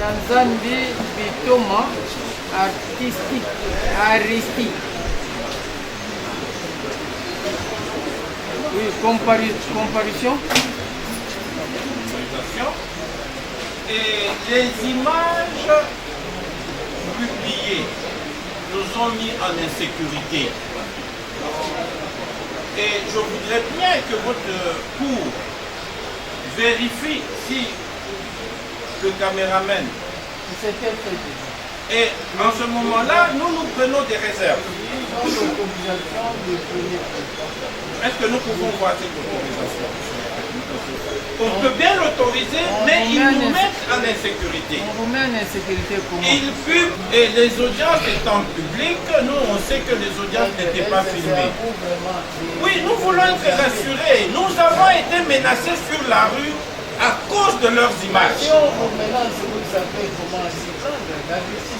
Tanzambi Bitoma artistique Aristide. Oui, comparution. Et les images publiées nous ont mis en insécurité. Et je voudrais bien que votre cour vérifie si le caméraman. Et en ce moment-là, nous prenons des réserves. Est-ce que nous pouvons voir cette autorisation? On peut bien l'autoriser, mais ils nous mettent en insécurité. On vous met en insécurité comment? Et les audiences étant publiques, nous on sait que les audiences n'étaient pas filmées. Oui, nous voulons être rassurés. Nous avons été menacés sur la rue à cause de leurs images.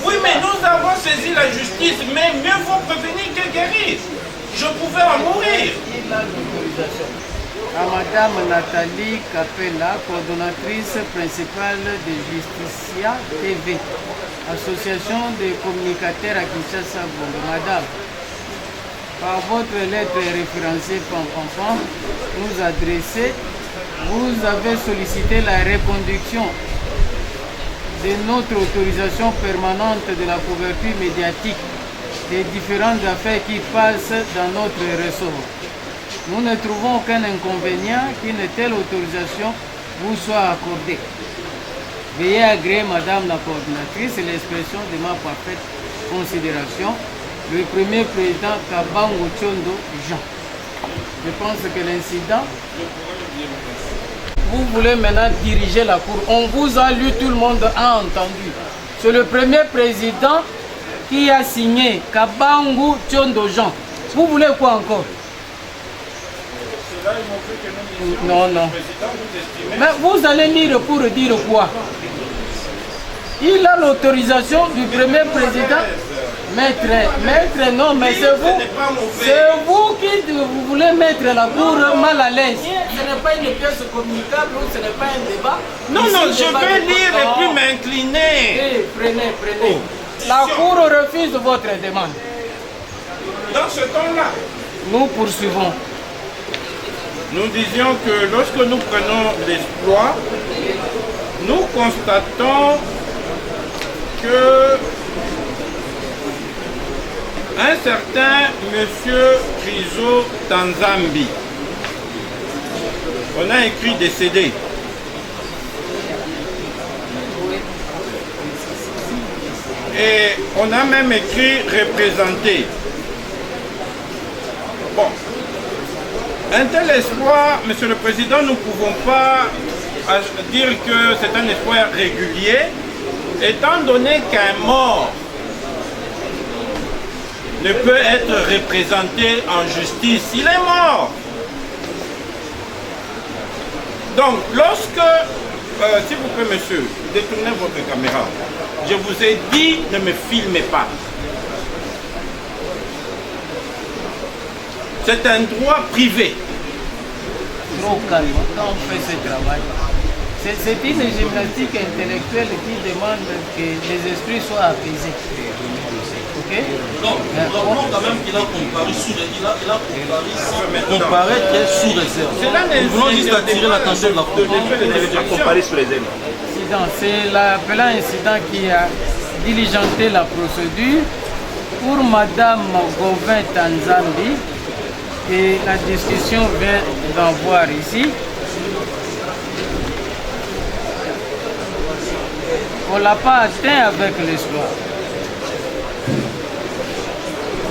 Oui, mais nous avons saisi la justice, mais mieux vaut prévenir que guérir. Je pouvais en mourir. À Madame Nathalie Capella, coordonnatrice principale de Justicia TV, association des communicateurs à Kinshasa. Madame, par votre lettre référencée PAM, nous adressez, vous avez sollicité la reconduction de notre autorisation permanente de la couverture médiatique des différentes affaires qui passent dans notre ressort. Nous ne trouvons aucun inconvénient qu'une telle autorisation vous soit accordée. Veuillez agréer, Madame la coordinatrice, l'expression de ma parfaite considération, le premier président Kabango Tchondo Jean. Je pense que l'incident, vous voulez maintenant diriger la cour. On vous a lu, tout le monde a entendu. C'est le premier président qui a signé Kabango Tchondo Jean. Vous voulez quoi encore? Non. Mais vous allez lire pour dire quoi? Il a l'autorisation du premier président. Maître, non, mais c'est vous qui vous voulez mettre la cour mal à l'aise. Ce n'est pas une pièce communicable, ce n'est pas un débat. Non, je vais lire et puis m'incliner. Prenez. Oh. La cour refuse votre demande. Dans ce temps-là, nous poursuivons. Nous disions que lorsque nous prenons l'exploit, nous constatons que un certain monsieur Krizo Tanzambi, on a écrit décédé. Et on a même écrit représenté. Bon. Un tel espoir, Monsieur le Président, nous ne pouvons pas dire que c'est un espoir régulier, étant donné qu'un mort ne peut être représenté en justice. Il est mort. Donc, lorsque, s'il vous plaît, monsieur, détournez votre caméra. Je vous ai dit, ne me filmez pas. C'est un droit privé. Trop calme quand on fait ce travail. C'est une gymnastique intellectuelle qui demande que les esprits soient apaisés. Ok? Non, nous quand même qu'il a comparé sous réserve. Nous voulons juste attirer l'attention de la cour. C'est l'appelant incident qui a diligenté la procédure pour Madame Gauvin Tanzambi. Et la discussion vient d'en voir ici. On ne l'a pas atteint avec l'espoir.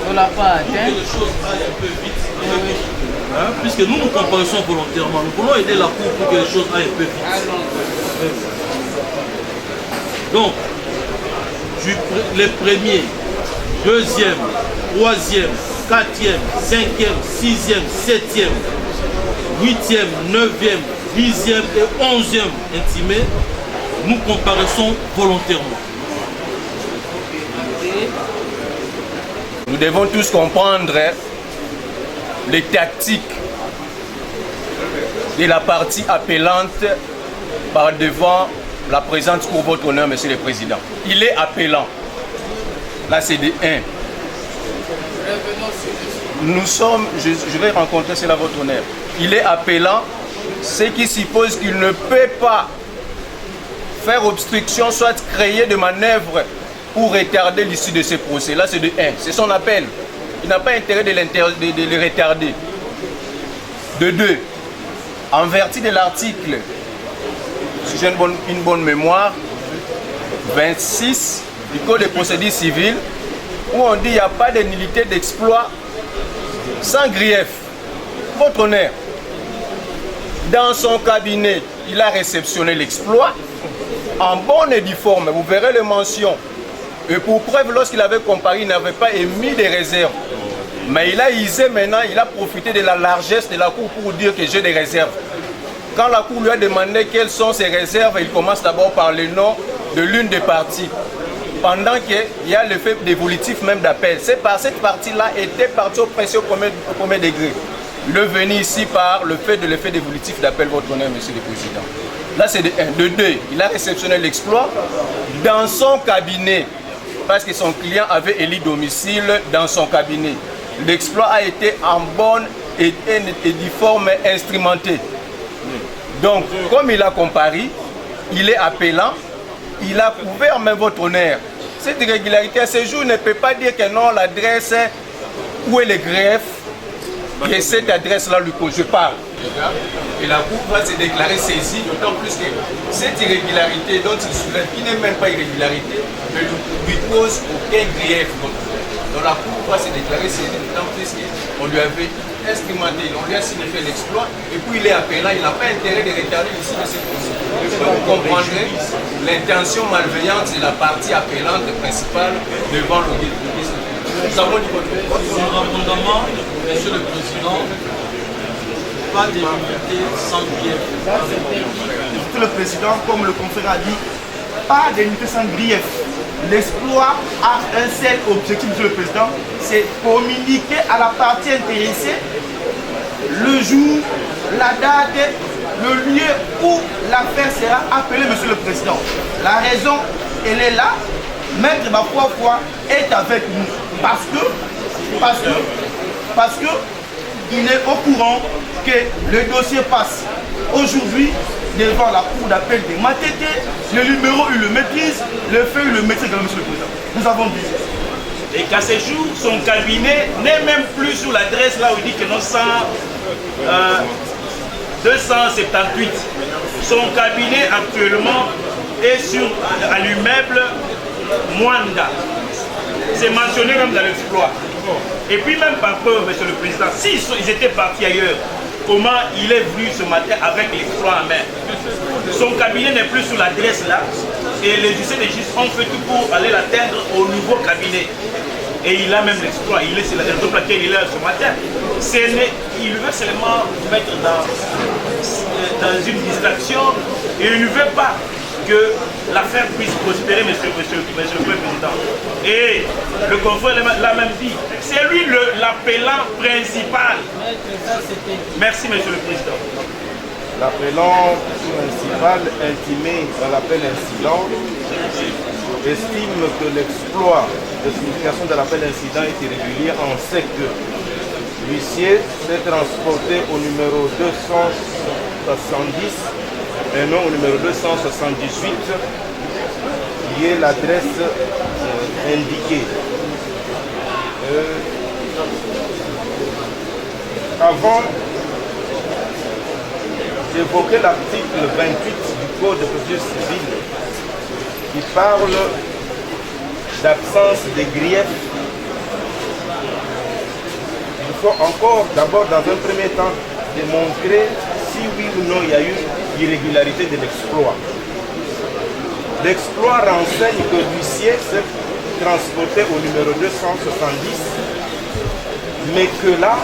On ne l'a pas atteint. Que les choses aillent un peu vite. Puisque nous comparaissons volontairement. Nous voulons aider la cour pour que les choses aillent un peu vite. Donc, les premiers, deuxième, troisième, 4e, 5e, 6e, 7e, 8e, 9e, 10e et 11e intimés, nous comparaissons volontairement. Nous devons tous comprendre les tactiques de la partie appellante par devant la présente pour votre honneur, Monsieur le Président. Il est appelant. Là, c'est des 1. Nous sommes, je vais rencontrer cela votre honneur. Il est appelant, ce qui suppose qu'il ne peut pas faire obstruction, soit créer de manœuvres pour retarder l'issue de ce procès. Là, c'est de 1. C'est son appel. Il n'a pas intérêt de le retarder. De 2. En vertu de l'article, si j'ai une bonne mémoire, 26 du Code de procédure civile, où on dit qu'il n'y a pas de nullité d'exploit sans grief. Votre honneur, dans son cabinet, il a réceptionné l'exploit en bonne et due forme. Vous verrez les mentions. Et pour preuve, lorsqu'il avait comparé, il n'avait pas émis des réserves. Mais il a isé maintenant, il a profité de la largesse de la Cour pour dire que j'ai des réserves. Quand la Cour lui a demandé quelles sont ses réserves, il commence d'abord par le nom de l'une des parties. Pendant qu'il y a le fait dévolutif même d'appel. C'est par cette partie-là était partie au principe au premier degré. Il est venu ici par le fait de l'effet dévolutif d'appel, votre honneur, Monsieur le Président. Là, c'est de 1. De 2, il a réceptionné l'exploit dans son cabinet, parce que son client avait élu domicile dans son cabinet. L'exploit a été en bonne et difforme instrumenté. Donc, comme il a comparé, il est appelant, il a couvert même votre honneur. Cette irrégularité à ce jour ne peut pas dire que non, l'adresse, où est le greffe, et cette adresse-là, je parle. Et la Cour va se déclarer saisie, d'autant plus que cette irrégularité dont il soulève, qui n'est même pas irrégularité, ne lui cause aucun grief. Donc la Cour va se déclarer saisie, d'autant plus qu'on lui avait instrumenté, on lui a signifié l'exploit, et puis il est appelant, il n'a pas intérêt de retarder ici de cette procédure. Vous comprendrez l'intention malveillante de la partie appelante principale devant le guide. Nous avons dit Sur l'amendement, Monsieur le Président, pas d'immunité sans grief. Monsieur le Président, comme le confrère a dit, pas d'immunité sans grief. L'exploit a un seul objectif, Monsieur le Président, c'est communiquer à la partie intéressée le jour, la date, le lieu où l'affaire sera appelée, Monsieur le Président. La raison, elle est là. Maître Bafoua est avec nous parce que il est au courant que le dossier passe aujourd'hui devant la cour d'appel de Matete. Le numéro, il le maîtrise, le fait, il le maîtrise, Monsieur le Président. Nous avons dit. Et qu'à ce jour, son cabinet n'est même plus sur l'adresse là où il dit que non, 278. Son cabinet actuellement est à l'immeuble Mwanda. C'est mentionné même dans l'exploit. Et puis même par peur, Monsieur le Président, s'ils étaient partis ailleurs, comment il est venu ce matin avec l'exploit en main? Son cabinet n'est plus sur l'adresse là, et les huissiers de justice ont fait tout pour aller l'atteindre au nouveau cabinet. Et il a même l'exploit, il est sur la raison pour laquelle il est là ce matin. Il veut seulement mettre dans une distraction, et il ne veut pas que l'affaire puisse prospérer, monsieur le Président. Et le confrère l'a même dit, c'est lui l'appelant principal. Merci, Monsieur le Président. L'appelant principal intimé dans l'appel incident estime que l'exploit de signification de l'appel incident est irrégulier en ce que l'huissier s'est transporté au numéro 270 et non au numéro 278 qui est l'adresse indiquée. Avant d'évoquer l'article 28 du Code de procédure civile qui parle d'absence de grief, il faut encore d'abord dans un premier temps démontrer si oui ou non il y a eu irrégularité de l'exploit. L'exploit renseigne que l'huissier s'est transporté au numéro 270, mais que là,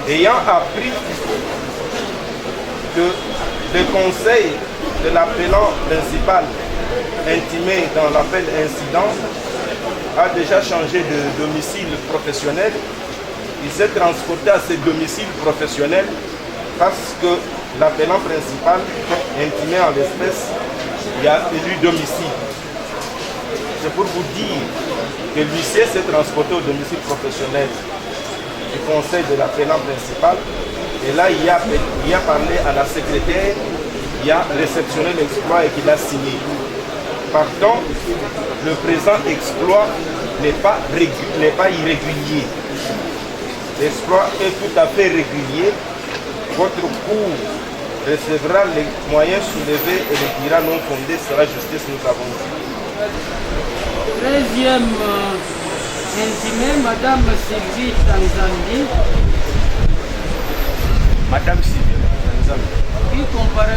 ayant appris que le conseil de l'appelant principal intimé dans l'appel incident a déjà changé de domicile professionnel, il s'est transporté à ce domicile professionnel parce que l'appelant principal intimé en l'espèce, il y a élu domicile. C'est pour vous dire que l'huissier s'est transporté au domicile professionnel du conseil de l'appelant principal. Et là, il a parlé à la secrétaire, il a réceptionné l'exploit et qu'il a signé. Par contre, le présent exploit n'est pas irrégulier. L'exploit est tout à fait régulier. Votre cour recevra les moyens soulevés et les dira non fondés sera justice, nous avons dit. 13e intimé, Madame Sylvie Tanzandi. Madame Sylvie Tanzandi. Qui comparé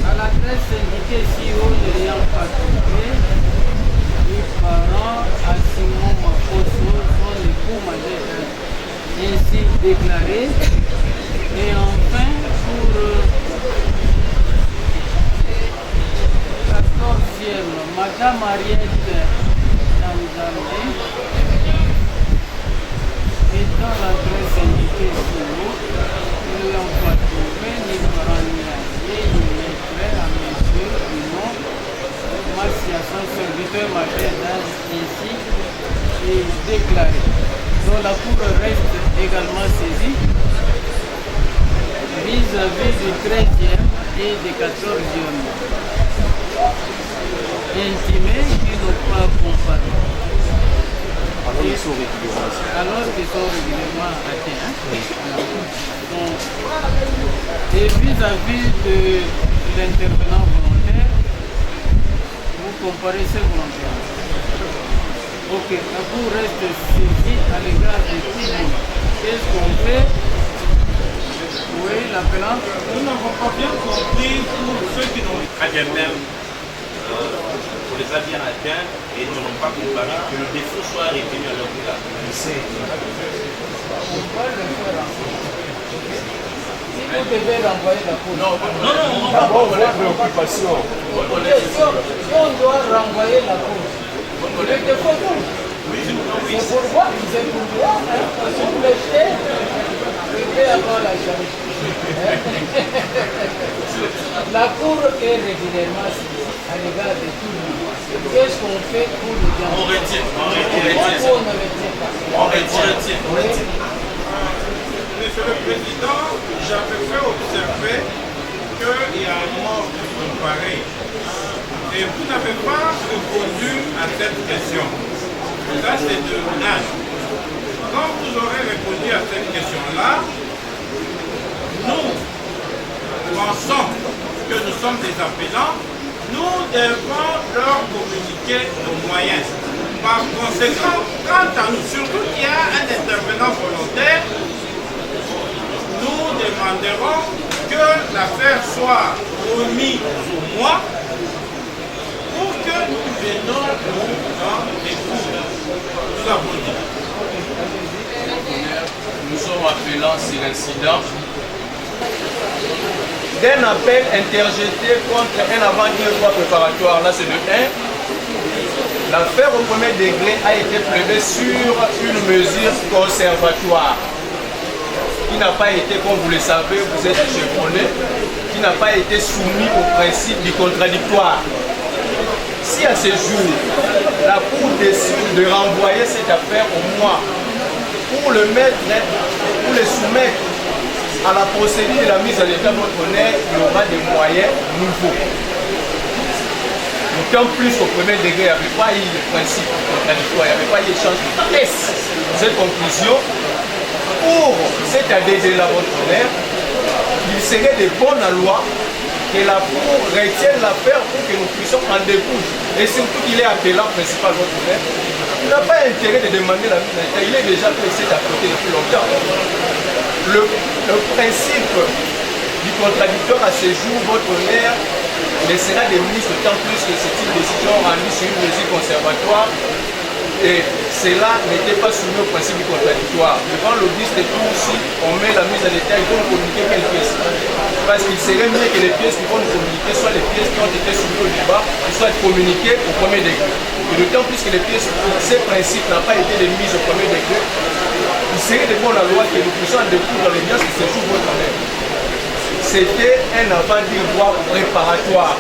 à l'adresse indiquée CEO de l'ayant particulier, les parents à Simon Makoso sont les cours majeurs ainsi déclarés. Et enfin, pour 14e, Madame Ariette Tanzandi, étant l'adresse indiquée CEO, nous n'avons pas trouvé ni parents ni alliés, ni les frères à mesure du nom, massiation serviteur majeur d'âge ainsi est déclaré. Donc la cour reste également saisie vis-à-vis du 13e et du 14e intimés qui n'ont pas comparé. Alors qu'ils sont régulièrement atteints. Donc, et vis-à-vis de l'intervenant volontaire, vous comparez ces volontaires. Ok, la cour reste saisie à l'égard de tout le monde. Qu'est-ce qu'on fait? Oui, l'appelant. Nous n'avons pas bien compris pour ceux qui n'ont pas bien même. On les a bien atteints et ne n'ont pas comparé que le défaut soit retenu à leur égard. Vous devez renvoyer la cour. Non, D'abord, votre préoccupation. Si on doit renvoyer la cour, le défaut tout. C'est pourquoi vous êtes pour moi, parce que vous l'achetez, vous devez avoir la charge. La cour est régulièrement à l'égard de tout le monde. Qu'est-ce qu'on fait pour le dire? On retient. Pourquoi on ne retient pas? On retient. Monsieur le Président, j'avais fait observer qu'il y a un mort de comparé. Et vous n'avez pas répondu à cette question. Ça, c'est de 1. Quand vous aurez répondu à cette question-là, nous pensons que nous sommes des appelants, nous devons leur communiquer nos moyens. Par conséquent, quant à nous, surtout qu'il y a un intervenant volontaire, nous demanderons que l'affaire soit remise au mois pour que nous venions dans les cours. Nous avons dit. Nous sommes appelants sur l'incident D'un appel interjeté contre un avant-dire préparatoire, là c'est de 1. L'affaire au premier degré a été prélevée sur une mesure conservatoire qui n'a pas été, comme vous le savez, vous êtes chevronné, qui n'a pas été soumis au principe du contradictoire. Si à ce jour, la Cour décide de renvoyer cette affaire au mois pour le soumettre à la procédure de la mise en état de votre honneur, il y aura des moyens nouveaux. D'autant plus qu'au premier degré, il n'y avait pas eu le principe contradictoire, il n'y avait pas eu d'échange de pièces. Cette conclusion, pour cet ADD de la votre honneur, il serait de bonne loi que la Cour retienne l'affaire pour que nous puissions en découdre. Et surtout qu'il est appelant principal votre honneur. Il n'a pas intérêt de demander la mise en état, il est déjà pressé d'à côté depuis longtemps. Le principe du contradictoire à ce jour, votre honneur, laissera des ministres tant plus que c'est une décision rendue sur une mesure conservatoire et cela n'était pas soumis au principe du contradictoire. Devant l'audice de tout, si on met la mise en état, il faut nous communiquer quelles pièces. Parce qu'il serait mieux que les pièces qui vont nous communiquer soient les pièces qui ont été soumises au débat, qui soient communiquées au premier degré. Et d'autant plus que les pièces, ces principes n'ont pas été mises au premier degré, il serait de bonne loi que nous puissions découvrir l'audience de séjour votre honneur. C'était un avant-droit préparatoire.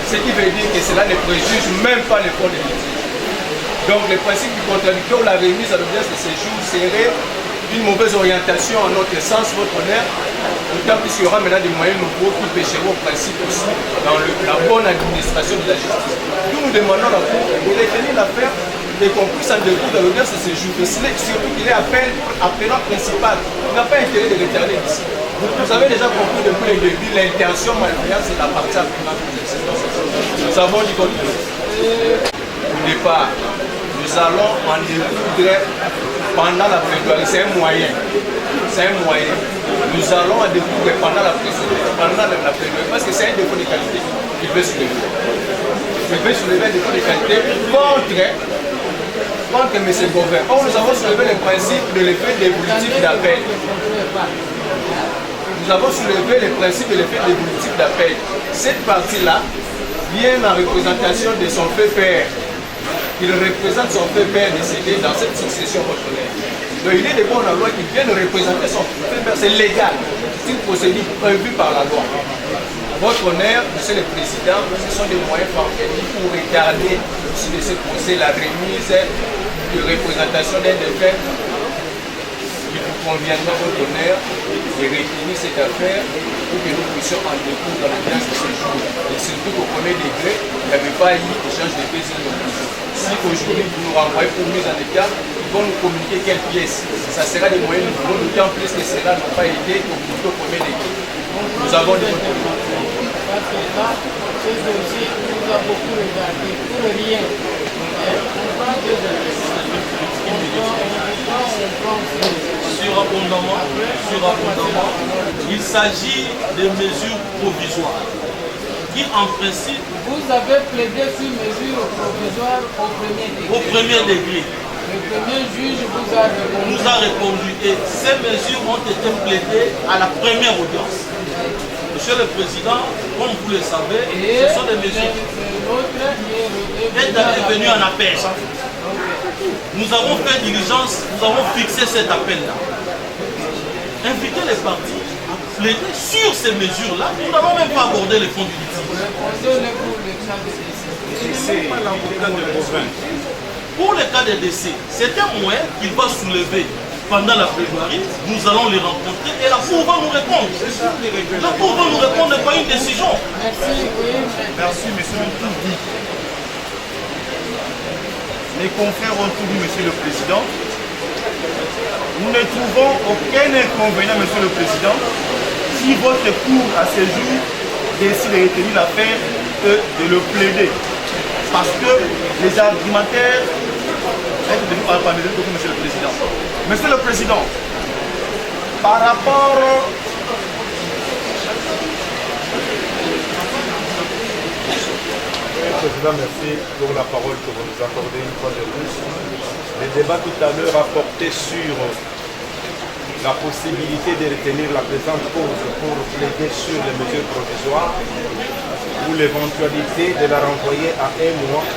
Ce qui veut dire que cela ne préjuge même pas le fond de litige. Donc le principe du contradictoire, la remise à l'audience de séjour serait une mauvaise orientation en notre sens, votre honneur, d'autant plus qu'il y aura maintenant des moyens nouveaux qui pêcheront au principe aussi dans la bonne administration de la justice. Nous demandons à la Cour de retenir l'affaire et qu'on puisse en découdre à l'audience de séjour. Surtout qu'il est appelant principal. Il n'a pas intérêt de retarder d'ici. Vous avez déjà compris depuis le début, l'intention malveillante, c'est la partie appelante de nous avons dit qu'au départ, nous allons en découdre pendant la plaidoirie. C'est un moyen. C'est un moyen. Nous allons en découdre pendant la plaidoirie. Parce que c'est un défaut de qualité qu'il veut soulever. Il veut soulever un défaut de qualité contre M. Gauvin. Or, nous avons soulevé le principe de l'effet dévolutif d'appel. Nous avons soulevé le principe de l'effet dévolutif d'appel. Cette partie-là vient en représentation de son fait père. Il représente son fait père décédé dans cette succession reconnaissante. Donc il est de bon loi qu'il vienne représenter son fait père. C'est légal. C'est une procédure prévue par la loi. Votre honneur, Monsieur le Président, ce sont des moyens parvenus pour retarder ici de ce procès la remise de représentation d'un défunt. Il vous conviendra, votre honneur, de retenir cette affaire pour que nous puissions en découdre dans l'audience de ce jour. Et surtout qu'au premier degré, il n'y avait pas eu d'échange de pièces et de pièces. Si aujourd'hui vous nous renvoyez pour mise en état, ils vont nous communiquer quelles pièces. Ça sera des moyens nouveaux, d'autant plus que cela n'a pas été communiqué au premier degré. Nous avons des moyens. Parce que là, ce dossier nous a beaucoup regardé pour rien. On prend deux Surabondamment, il s'agit de mesures provisoires qui, en principe, vous avez plaidé sur mesure provisoire au premier degré. Au premier degré. Le premier juge vous a répondu. Nous a répondu et ces mesures ont été plaidées à la première audience. Monsieur le Président, comme vous le savez, ce sont des mesures qui est venu en appel. Nous avons fait diligence, nous avons fixé cet appel-là. Inviter les partis à plaider sur ces mesures-là. Nous n'avons même pas abordé les fonds du litige. Pour le cas des décès, c'est un moyen qu'il va soulever pendant la plaidoirie. Nous allons les rencontrer et la Cour va nous répondre. La Cour va nous répondre et pas une décision. Merci, monsieur le Président. Les confrères ont tout dit, monsieur le Président. Nous ne trouvons aucun inconvénient, monsieur le Président, si votre cour à ce jour décide de retenir l'affaire de le plaider. Parce que les argumentaires sont devenus alphabétisés, monsieur le Président. Monsieur le Président, par rapport Président, merci pour la parole que vous nous accordez une fois de plus. Le débat tout à l'heure a porté sur la possibilité de retenir la présente cause pour plaider sur les mesures provisoires ou l'éventualité de la renvoyer à un mois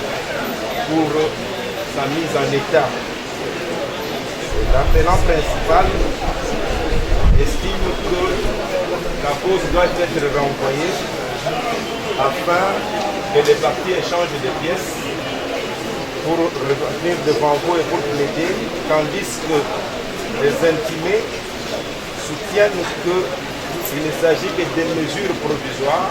pour sa mise en état. L'appelant principal estime que la cause doit être renvoyée afin que les partis échangent des pièces pour revenir devant vous et pour plaider, tandis que les intimés soutiennent qu'il ne s'agit que des mesures provisoires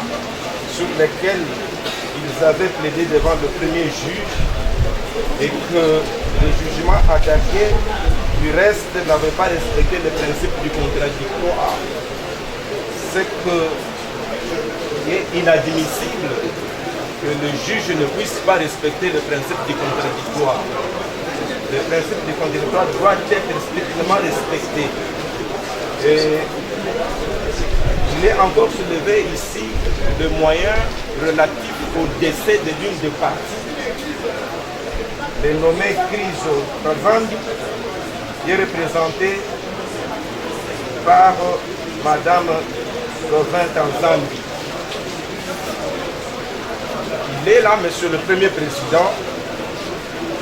sur lesquelles ils avaient plaidé devant le premier juge et que le jugement attaqué du reste n'avait pas respecté le principe du contradictoire. C'est qu'il est inadmissible que le juge ne puisse pas respecter le principe du contradictoire. Le principe du contradictoire doit être strictement respecté. Et il est encore soulevé ici le moyen relatif au décès de l'une des parties. Le nommé Criso Tavandi est représenté par Madame Gauvin Tanzambi. Il est là, Monsieur le Premier Président,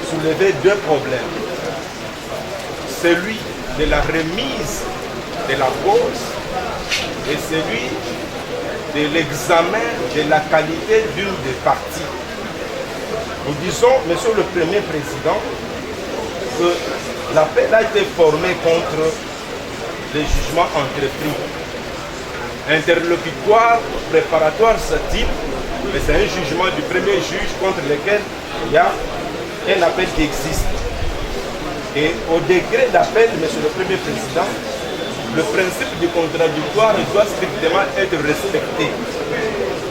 soulever deux problèmes. Celui de la remise de la cause et celui de l'examen de la qualité d'une des parties. Nous disons, Monsieur le Premier Président, que l'appel a été formé contre les jugements entrepris. Interlocutoire, préparatoire, c'est-il, mais c'est un jugement du premier juge contre lequel il y a un appel qui existe. Et au degré d'appel, Monsieur le Premier Président, le principe du contradictoire doit strictement être respecté.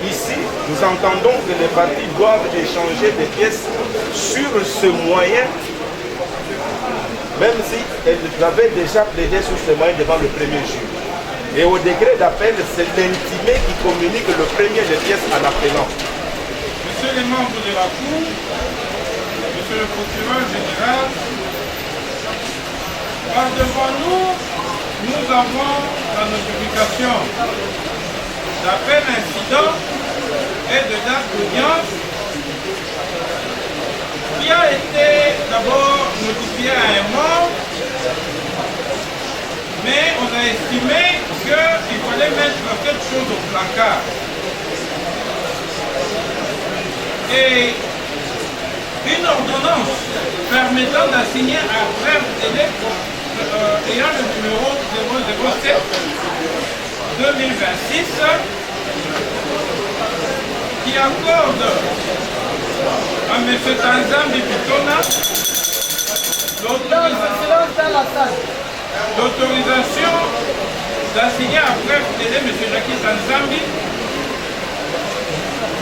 Ici, nous entendons que les parties doivent échanger des pièces sur ce moyen, même si elles avaient déjà plaidé sur ce moyen devant le premier juge. Et au degré d'appel, c'est l'intimé qui communique le premier des pièces à l'appelant. Monsieur les membres de la Cour, Monsieur le procureur général, par devant nous, nous avons la notification d'appel incident et de date d'audience qui a été d'abord notifié à un membre, mais on a estimé qu'il fallait mettre quelque chose au placard. Et une ordonnance permettant d'assigner un bref délai ayant le numéro 007 2026 qui accorde à M. Tanzambi Bitona l'autorisation d'assigner à bref délai M. Jackie Tanzambi,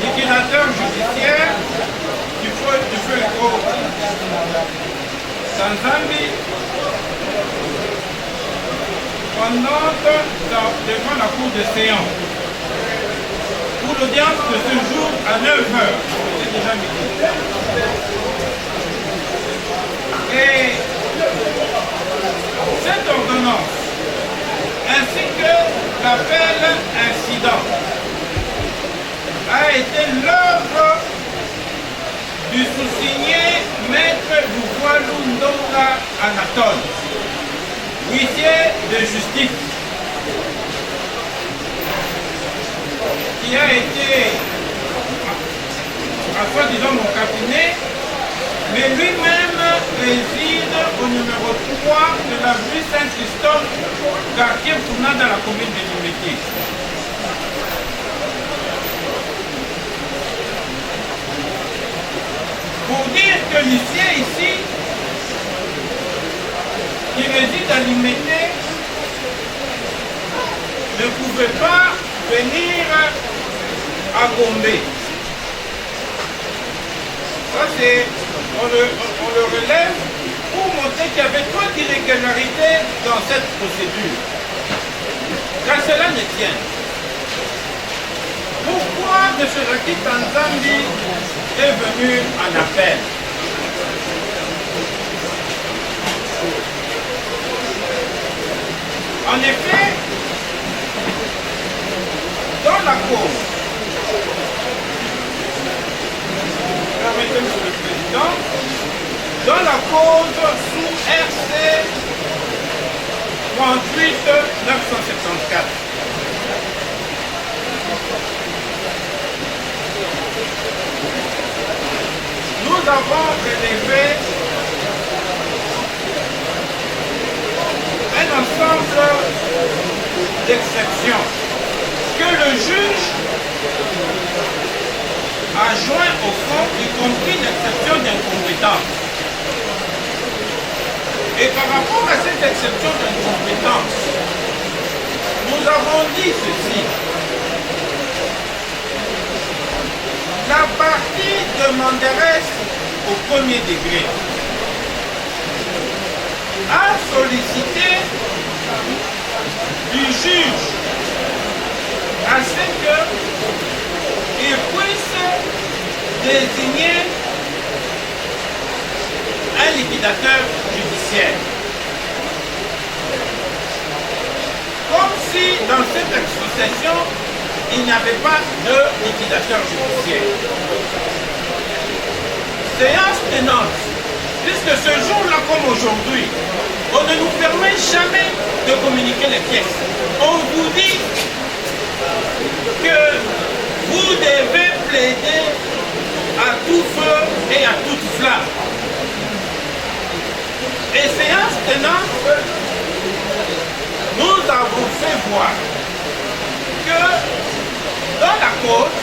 liquidateur judiciaire du feu et gros. Tanzambi, devant la cour de séance, pour l'audience de ce jour à 9h. C'est déjà midi. Et cette ordonnance, ainsi que l'appel incident, a été l'œuvre du sous-signé Maître Louvoilou Ndonga Anatole, huissier de justice, qui a été, à soi-disant mon cabinet, mais lui-même réside au numéro 3 de la rue Saint-Christophe, quartier Pouna, dans la commune de Limiti. Pour dire que l'huissier ici, qui réside à Limité, ne pouvait pas venir à Gombe. Ça c'est, on le relève pour montrer qu'il y avait trop d'irrégularités dans cette procédure. Car cela ne tient. Pourquoi M. Jackie Tanzambi est venu en appel? En effet, dans la cause, permettez, M. le Président, dans la cause sous RC 38 974, nous avons relevé un ensemble d'exceptions que le juge a joint au fond, y compris l'exception d'incompétence. Et par rapport à cette exception d'incompétence, nous avons dit ceci. La partie demanderesse au premier degré a sollicité du juge à ce qu'il puisse désigner un liquidateur judiciaire. Comme si dans cette association, il n'y avait pas de liquidateur judiciaire. Séance tenante, puisque ce jour-là comme aujourd'hui, on ne nous permet jamais de communiquer les pièces. On vous dit que vous devez plaider à tout feu et à toute flamme. Et séance tenante, nous avons fait voir que dans la cause,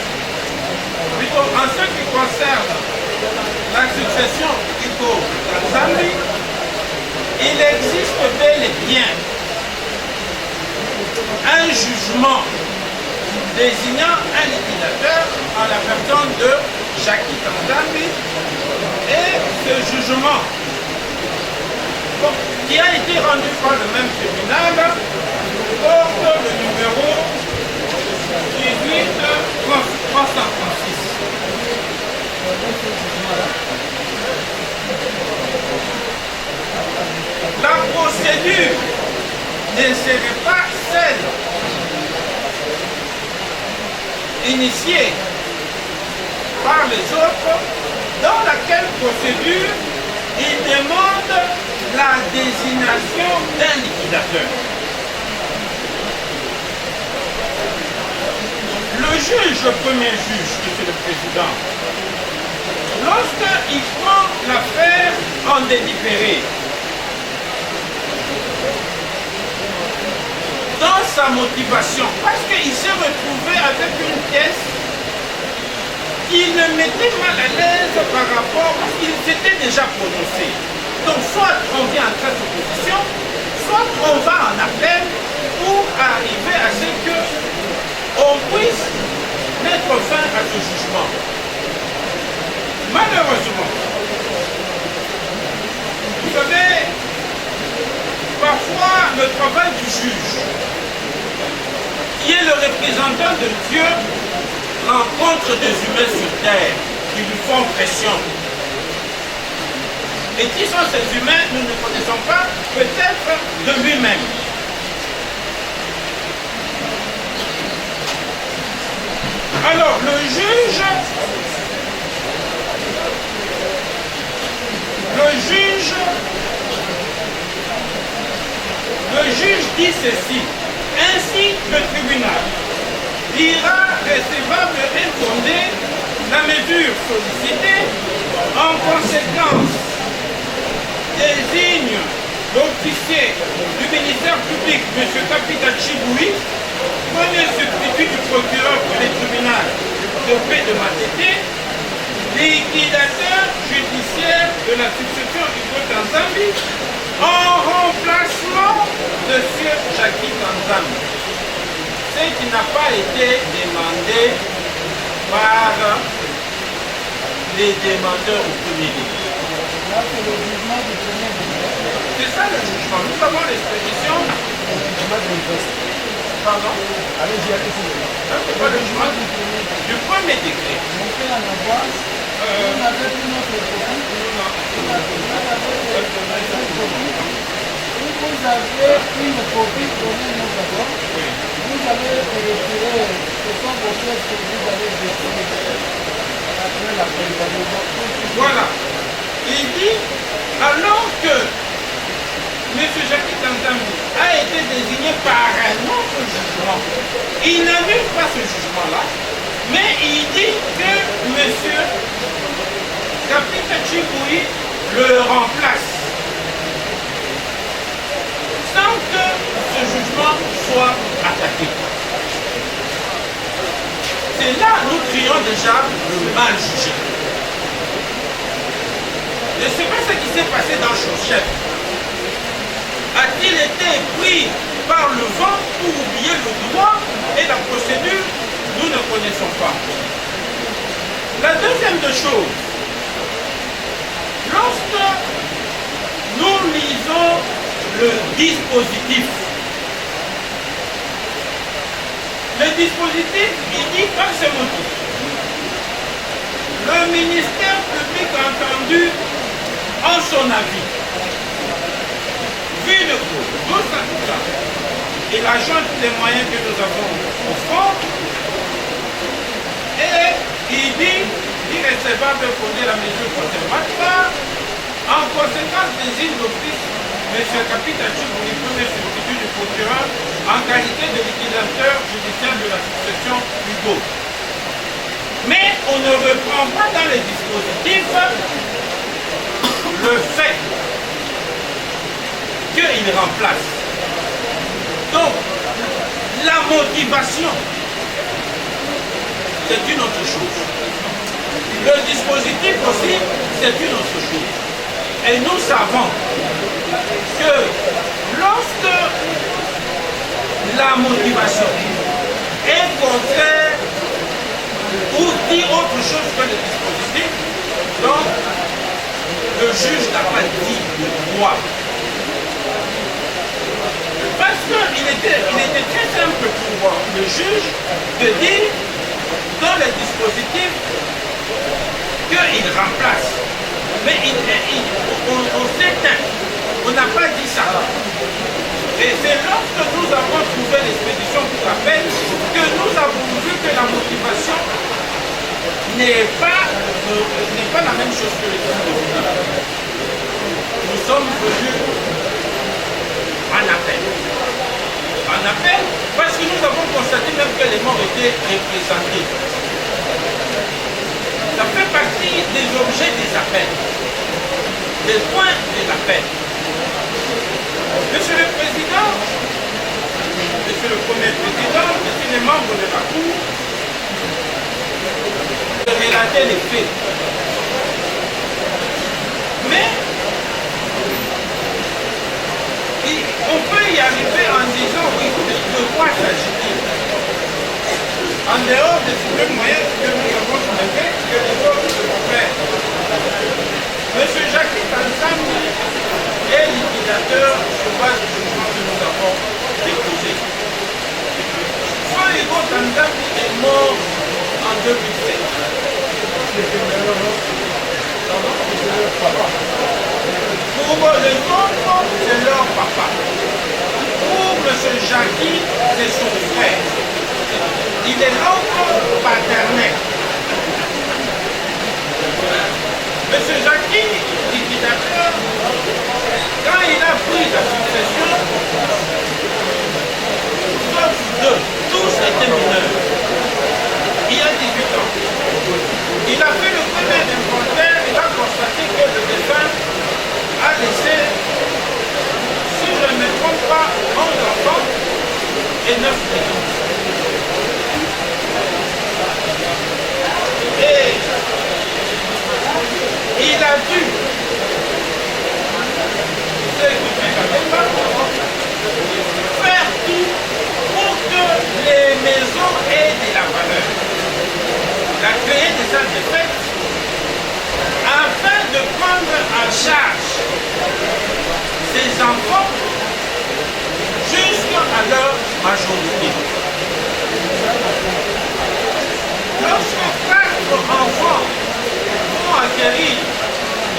plutôt en ce qui concerne la succession Iko Nzambi, il existe bel et bien un jugement désignant un liquidateur en la personne de Jackie Nzambi, et ce jugement qui a été rendu par le même tribunal porte le numéro 18336. La procédure ne serait pas celle initiée par les autres, dans laquelle procédure il demande la désignation d'un liquidateur. Le juge, le premier juge, Monsieur le Président, lorsqu'il prend l'affaire en délibéré, dans sa motivation, parce qu'il s'est retrouvé avec une pièce qui le mettait mal à l'aise par rapport à ce qu'il s'était déjà prononcé. Donc soit on vient en très opposition, soit on va en appel pour arriver à ce qu'on puisse mettre fin à ce jugement. Malheureusement, vous savez, parfois le travail du juge, qui est le représentant de Dieu, rencontre des humains sur terre qui lui font pression. Et qui sont ces humains, nous ne connaissons pas, peut-être de lui-même. Alors, le juge dit ceci: ainsi, le tribunal dira recevable et fondée la mesure sollicitée, en conséquence désigne l'officier du ministère public, M. Kapita Chiboui, premier substitut du procureur pour les tribunaux de paix de Matete, liquidateur judiciaire de la succession Iko Nzambi, en remplacement de M. Jackie Nzambi. Ce qui n'a pas été demandé par les demandeurs au premier degré. C'est ça le jugement. Nous avons l'expédition. Pardon? Allez-y, allez-y. Ça, c'est pas le jugement du premier degré. Vous avez une copie donnée nous d'abord. Vous avez retiré ce sont vos pièces que vous avez détruites après la présentation. Voilà. Il dit, alors que M. Jackie Nzambi a été désigné par un autre jugement, il n'annule pas ce jugement-là, mais il dit que M. Kapita Chiboui le remplace, sans que ce jugement soit attaqué. C'est là nous crions déjà le mal jugé. Je ne sais pas ce qui s'est passé dans Chauchep. A-t-il été pris par le vent pour oublier le droit et la procédure? Nous ne connaissons pas. La deuxième des choses, lorsque nous lisons le dispositif, il dit par ce motif: le ministère public a entendu en son avis, vu le cours, tout ça, et l'agent des moyens que nous avons au fond, et il dit irrecevable fonder la mesure conservatoire, en conséquence désigne l'office M. M. Kapitachi, premier substitut du procureur, en qualité de liquidateur judiciaire de la succession Hugo. Mais on ne reprend pas dans les dispositifs le fait qu'il remplace. Donc, la motivation, c'est une autre chose. Le dispositif aussi, c'est une autre chose. Et nous savons que lorsque la motivation est contraire ou dit autre chose que le dispositif, donc le juge n'a pas dit le droit. Parce qu'il était très simple pour le juge de dire dans le dispositif qu'il remplace. Mais on s'éteint. On n'a pas dit ça. Et c'est lorsque nous avons trouvé l'expédition pour appel que nous avons vu que la motivation n'est pas la même chose que le dispositif. Nous sommes venus en appel. En appel, parce que nous avons constaté même que les morts étaient représentés. Ça fait partie des objets des appels, des points des appels. Monsieur le Président, Monsieur le Premier Président, Monsieur les membres de la Cour, de relater les faits. Mais on peut y arriver en disant oui, de quoi s'agit-il? En dehors des deux moyens que nous avons trouvés, que les autres vont faire. M. Jacques Tanzam est liquidateur sur base du jugement que nous avons déposé. Hugo Tanzam est mort en 2007. Pour les autres, c'est leur papa. Pour M. Jackie, c'est son frère. Il est l'oncle paternel. M. Jackie, liquidateur, quand il a pris la succession, sauf deux, tous étaient mineurs. Il a 18 ans. Il a fait le premier inventaire, il a constaté que le défunt a laissé, si je ne me trompe pas, 11 enfants et 9 maisons. Et il a dû faire tout pour que les maisons aient de la valeur. Il a créé des salles de fête afin de prendre en charge ces enfants jusqu'à leur majorité. Lorsque 4 enfants vont acquérir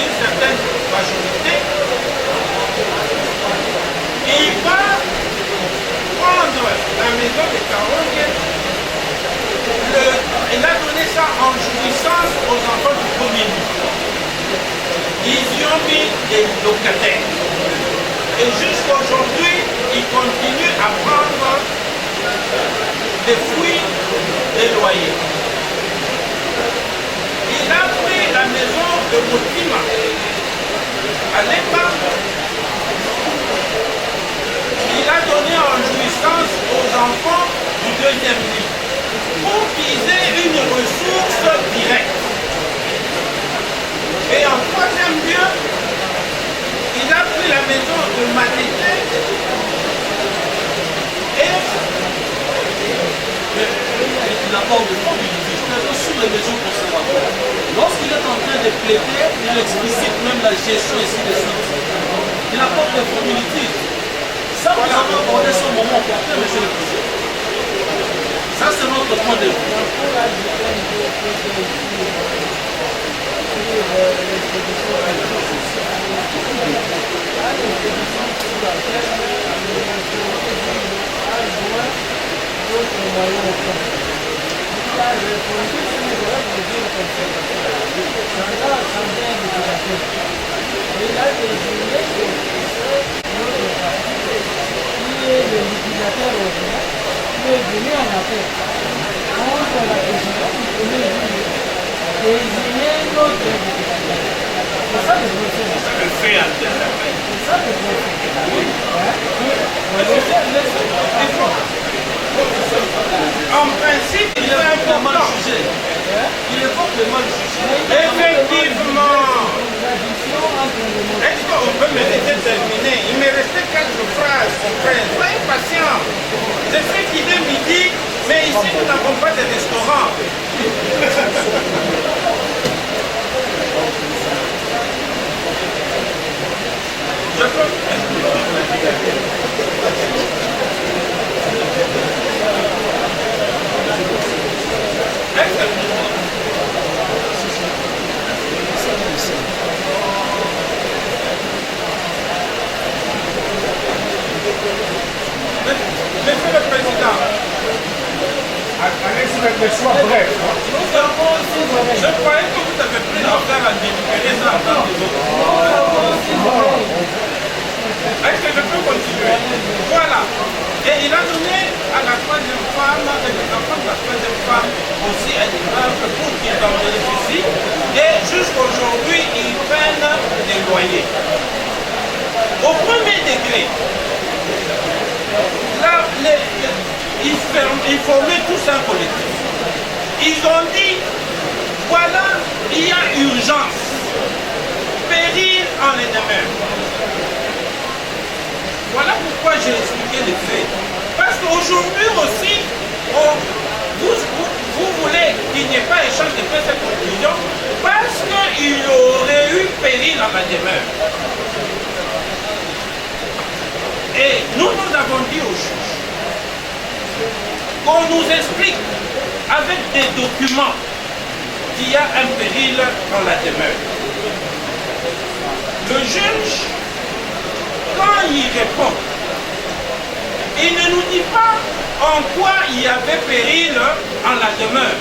une certaine majorité, il va prendre la maison de Karongue. Il a donné ça en jouissance aux enfants du premier niveau. Ils y ont mis des locataires. Et jusqu'à aujourd'hui, ils continuent à prendre des fruits des loyers. Il a pris la maison de Motima à l'époque. Il a donné en jouissance aux enfants du deuxième niveau pour qu'ils aient une ressource directe. Et en troisième lieu, il a pris la maison de Matété et l'apport de fonds du sur les maisons conservatoires. Lorsqu'il est en train de plaider, il explicite même la gestion ici des sites. Il apporte des fonds militaires. Ça, vous avez abordé ce moment opportun, monsieur le président. Ça, c'est notre point de vue. Il a désigné est venu en appel contre la décision du premier juge désigner notre député. C'est ça le procès. Le fait interne. C'est ça le procès. En principe, il est important. Il est complètement jugé. Effectivement. Est-ce qu'on peut me laisser terminer? Il me restait 4 phrases, mon frère. Soyez patient. Je sais qu'il est midi, mais ici nous n'avons pas de restaurant. Je peux... Monsieur le Président, allez sois bref. je croyais que vous avez pris l'affaire à délibérer ça en tant que autres. Est-ce que je peux continuer? Voilà. Et il a donné à la troisième femme, et les enfants de la troisième femme aussi un immeuble pour qu'ils en bénéficient. Et jusqu'aujourd'hui, ils prennent des loyers. Au premier degré, là, ils formaient tous un collectif. Ils ont dit, voilà, il y a urgence. Péril en les demeure. Voilà pourquoi j'ai expliqué les faits. Parce qu'aujourd'hui aussi, vous voulez qu'il n'y ait pas échange de faits cette conclusion parce qu'il y aurait eu péril en la demeure. Et nous avons dit aux juges qu'on nous explique avec des documents qu'il y a un péril dans la demeure. Le juge, quand il répond, il ne nous dit pas en quoi il y avait péril en la demeure.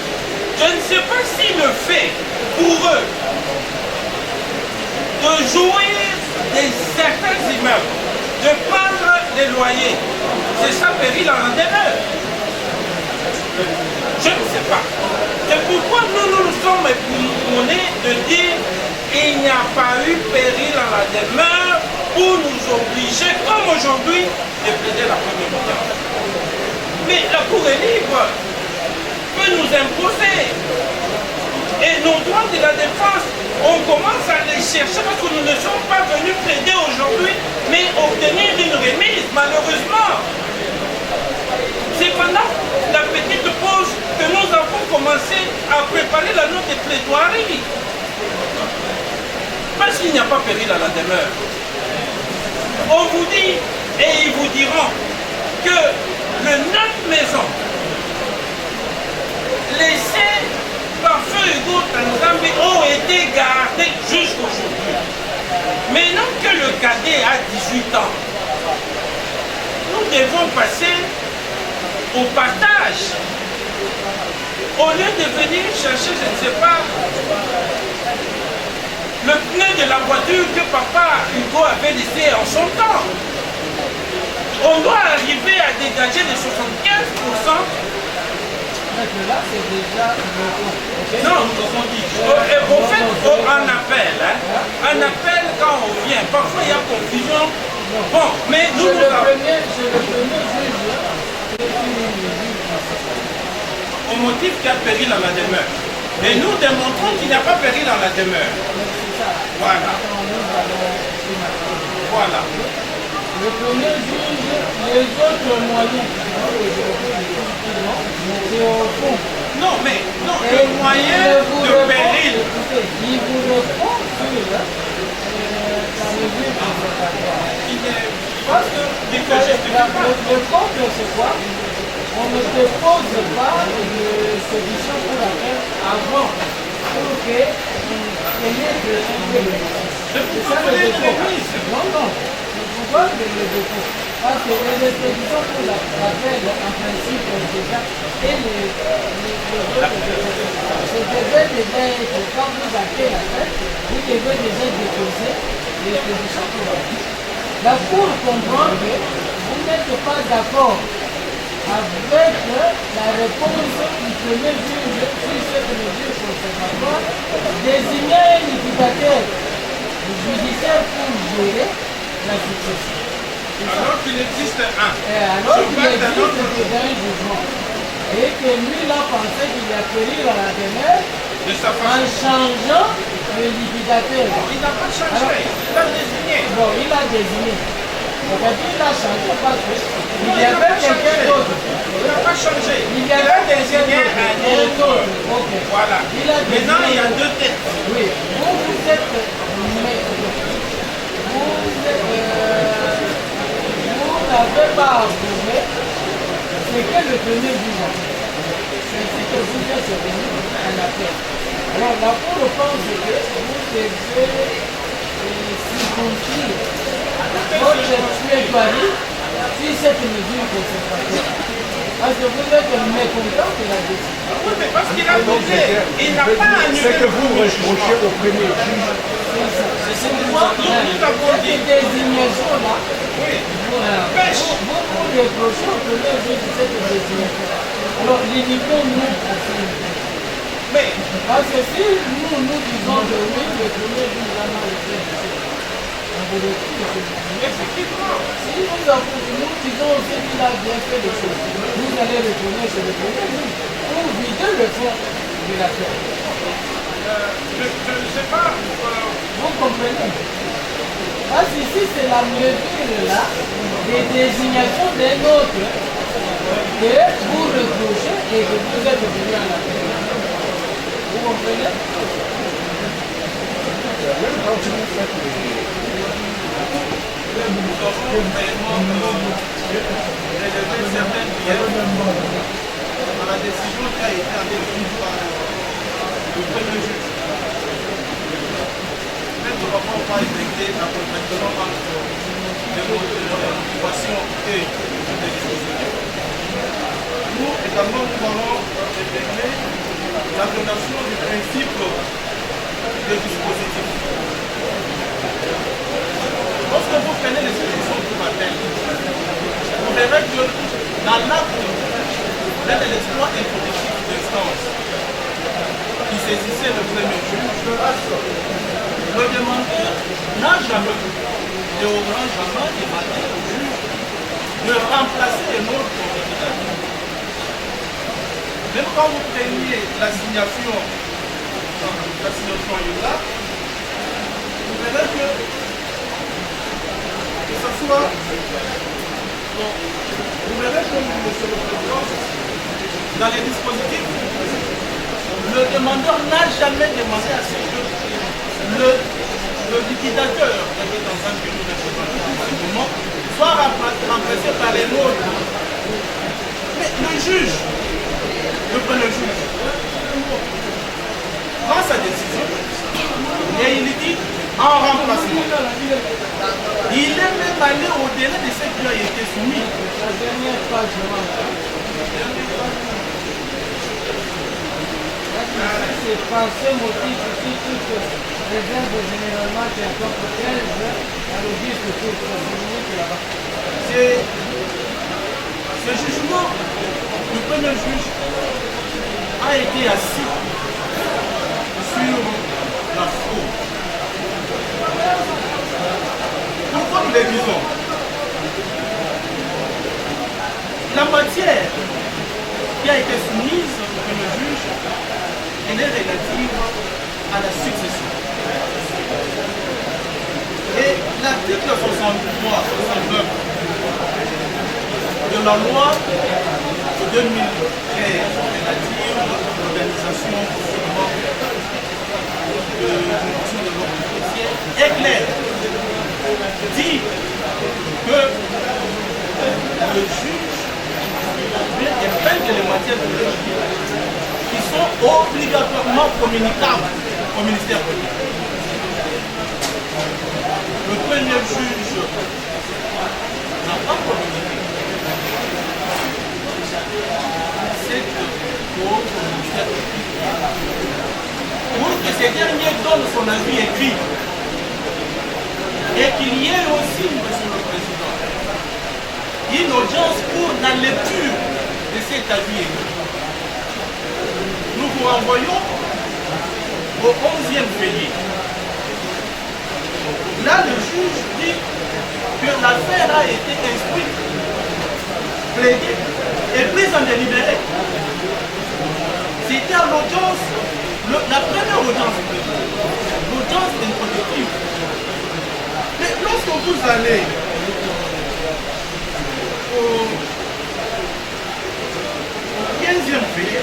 Je ne sais pas si le fait pour eux de jouir de certains immeubles, de prendre des loyers, c'est ça péril en la demeure. Je ne sais pas. C'est pourquoi nous sommes épouvonnés de dire qu'il n'y a pas eu péril en la demeure pour nous obliger, comme aujourd'hui, de plaider la première audience. Mais la Cour est libre, peut nous imposer. Et nos droits de la défense, on commence à les chercher parce que nous ne sommes pas venus plaider aujourd'hui, mais obtenir une remise, malheureusement. C'est pendant la petite pause que nous avons commencé à préparer la note de plaidoirie. Parce qu'il n'y a pas péril à la demeure. On vous dit, et ils vous diront, que le 9 maisons laissées par Feu Hugo Tanzambe ont été gardées jusqu'aujourd'hui. Maintenant que le cadet a 18 ans, nous devons passer au partage. Au lieu de venir chercher, je ne sais pas, le pneu de la voiture que papa Hugo avait laissé en son temps. On doit arriver à dégager les 75%. Là, c'est déjà le Non, au fait, en appel, en appel quand on vient, parfois il y a confusion. Bon, mais nous c'est le avons... premier juge. Au motif qu'il y a péril dans la demeure. Et nous démontrons qu'il n'y a pas péril dans la demeure. Voilà. Voilà. Le premier juge, les autres moyens, c'est au fond. Non, mais non, Et le moyen de péril. Écoutez, il vous répond sur la mesure compensatoire. Parce que le compte, c'est quoi? On ne te pose pas de solution pour la faire avant pour que il y ait de C'est ça le dépôt. Non. Le dépôt. Parce que les expéditions pour la faire, en principe, déjà, et les ça devait déjà être, quand vous achetez la fête, vous devez déjà déposer les expéditions pour la vie. La Cour comprend que vous n'êtes pas d'accord avec la réponse du premier juge sur cette mesure conservatoire, désigner un liquidateur judiciaire pour gérer la succession. Alors qu'il existe un. Alors qu'il existe déjà un jugement. Et que lui, il a pensé qu'il a périr à la demeure De sa en façon. changeant le liquidateur. Il n'a pas changé, il a désigné. Bon, il a désigné. C'est-à-dire qu'il a changé parce qu'il y avait quelqu'un d'autre. Il n'a pas changé. Il y avait quelqu'un désigné un d'autre. autre. Ok. Voilà. Il a désigné. Maintenant, il y a deux têtes. Oui. Vous êtes maître. Vous n'avez pas approuvé ce que le premier juge a fait. C'est ce que vous êtes venu à la paix. Alors la Cour pense que vous devez circonscrire votre plaidoirie sur cette mesure conservatoire. Parce que vous êtes mécontent de la décision. Oui, mais parce qu'il a posé. Il n'a pas annulé. Ce que vous reprochez au premier juge, C'est moi, nous avons dit. Cette désignation-là, Oui. vous reprochez au premier juge cette désignation. Alors limitons-nous à ça. Mais Parce que si nous disons que oui, le premier juge a mal fait, on vous retire. effectivement, Si nous disons aussi qu'il a bien fait des choses, vous allez reconnaître le premier juge pour vider le fond de l'affaire. je ne sais pas. Vous comprenez? Parce que ici, c'est la mesure là des désignations d'un autre que vous reprochez et que vous êtes venu à la paix. Vous comprenez? Nous avons réellement relevé certains griefs dans la décision qui a été adoptée par le premier juge. Même nous n'avons pas effectué la contradiction entre les motivations et les dispositions. Nous également, nous allons effectuer la donation du principe des dispositifs. Lorsque vous prenez les solutions du matin, vous verrez que dans l'acte de l'exploit improductif d'instance qui saisissait le premier juge, le demandeur n'a jamais et aura jamais demandé au juge de remplacer un autre liquidateur. Même quand vous preniez l'assignation là, vous verrez que ce soit, vous verrez que monsieur le président, dans les dispositifs, le demandeur n'a jamais demandé à ce que le liquidateur qui est dans un bureau de moment soit remplacé par les autres. Mais le juge, le premier juge, prend sa décision et il dit en remplacement. Il est même allé au-delà de ce qui a été soumis. La dernière page, c'est pensé motif ici toute réserve généralement qui est contre 15 à l'audience de tout là-bas. Ce jugement du premier juge a été assis sur la fraude. Pourquoi nous les disons? La matière qui a été soumise au premier juge, elle est relative à la succession. Et l'article 63-69 de la loi de 2013 relative à l'organisation de l'ordre judiciaire est claire. Dit que le juge épingle les matières de l'ordre qui sont obligatoirement communicables au ministère public. Le premier juge n'a pas communiqué cette cause au ministère public pour que ces derniers donnent son avis écrit et qu'il y ait aussi, Monsieur le Président, une audience pour la lecture cet avis. Nous vous renvoyons au 11e veillé. Là, le juge dit que l'affaire a été instruite, plaidée et prise en délibéré. C'était à l'audience, la première audience, l'audience introductive. Mais lorsque vous allez au 15e veillé,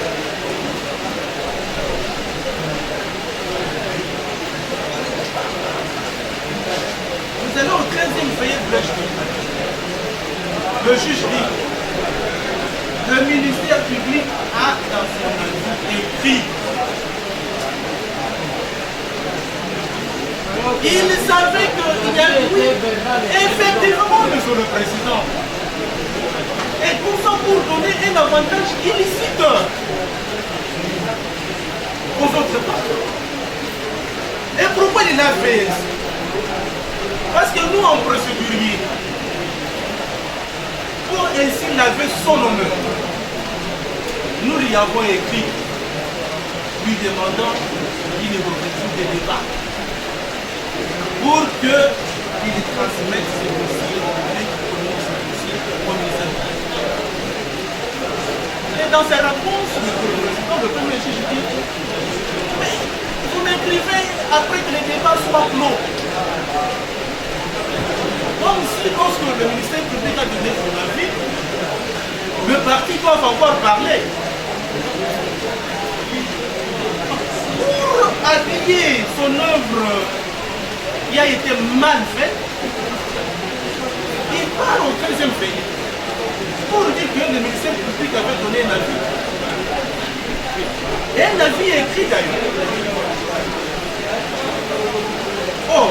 vous allez au 13e veillé de le juge dit, le ministère public a dans son avis écrit. Il savait qu'il y a eu effectivement, monsieur le président. Et pour ça, pour donner un avantage illicite aux autres parties. Et pourquoi il a fait ça? Parce que nous, en procédurier, pour ainsi laver son honneur, nous lui avons écrit, lui demandant une ouverture de débat pour qu'il transmette ses dossiers au ministère. Et dans sa réponse, le premier juge dit, mais vous m'écrivez après que les débats soient clos. Comme si lorsque le ministère public a donné son avis, le parti doit encore parler. Pour habiller son œuvre qui a été mal faite, il part au 13e pays pour dire que le ministère public avait donné un avis. Et un avis écrit d'ailleurs. Oh,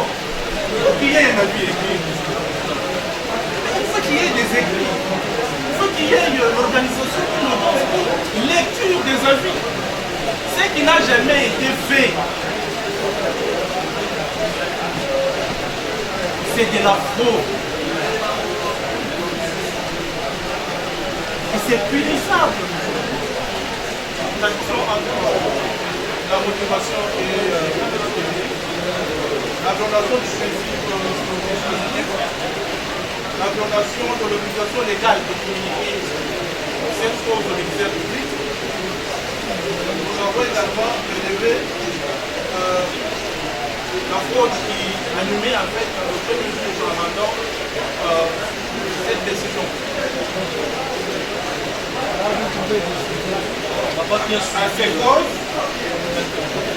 il faut qu'il y ait un avis écrit. Il faut qu'il y ait des écrits. Il faut qu'il y ait l'organisation d'une audience pour lecture des avis. Ce qui n'a jamais été fait. C'est de la fraude. Et c'est punissable. La motivation est la violation du principe la violation de l'obligation légale de communiquer cette chose au ministère public. Nous avons également relevé la fraude qui animait en fait le premier juge en amendant cette décision.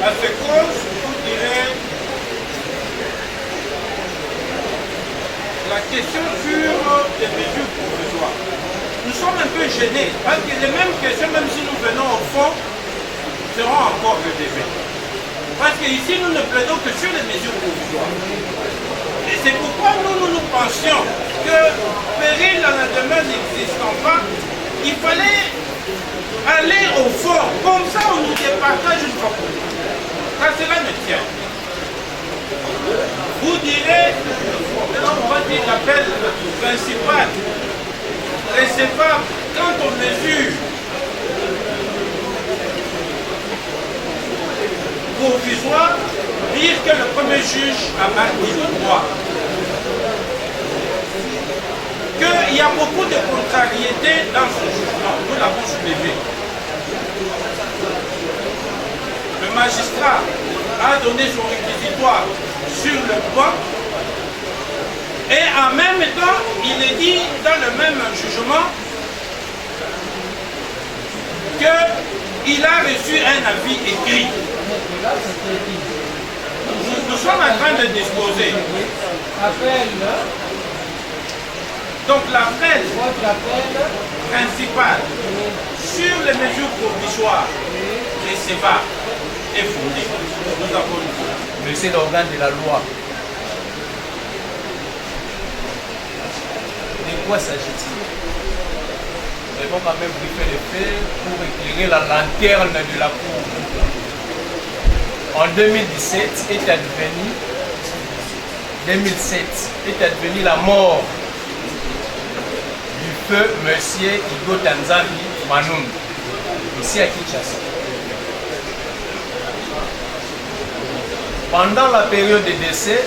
À ces causes, vous direz la question sur les mesures provisoires. Nous sommes un peu gênés parce que les mêmes questions, même si nous venons au fond, seront encore relevées. Parce qu'ici, nous ne plaidons que sur les mesures provisoires. Et c'est pourquoi nous pensions que, péril en la demeure n'existant pas, il fallait aller au fond. Comme ça, on nous départage une fois pour toutes. Car cela me tient. Vous direz, on va dire l'appel principal, recevable, quand on mesure provisoire, dire que le premier juge a mal dit le droit. Qu'il y a beaucoup de contrariétés dans ce jugement, nous l'avons soulevé. Le magistrat a donné son réquisitoire sur le point et en même temps, il est dit dans le même jugement qu'il a reçu un avis écrit. Nous sommes en train de disposer. Donc l'appel principal sur les mesures provisoires recevables est fondé. Nous avons dit. Mais c'est l'organe de la loi. De quoi s'agit-il? Nous devons quand même briefer les faits pour éclairer la lanterne de la Cour. En 2017 est advenue la mort du feu Monsieur Igo Tanzani, Manoun, ici à Kinshasa. Pendant la période de décès,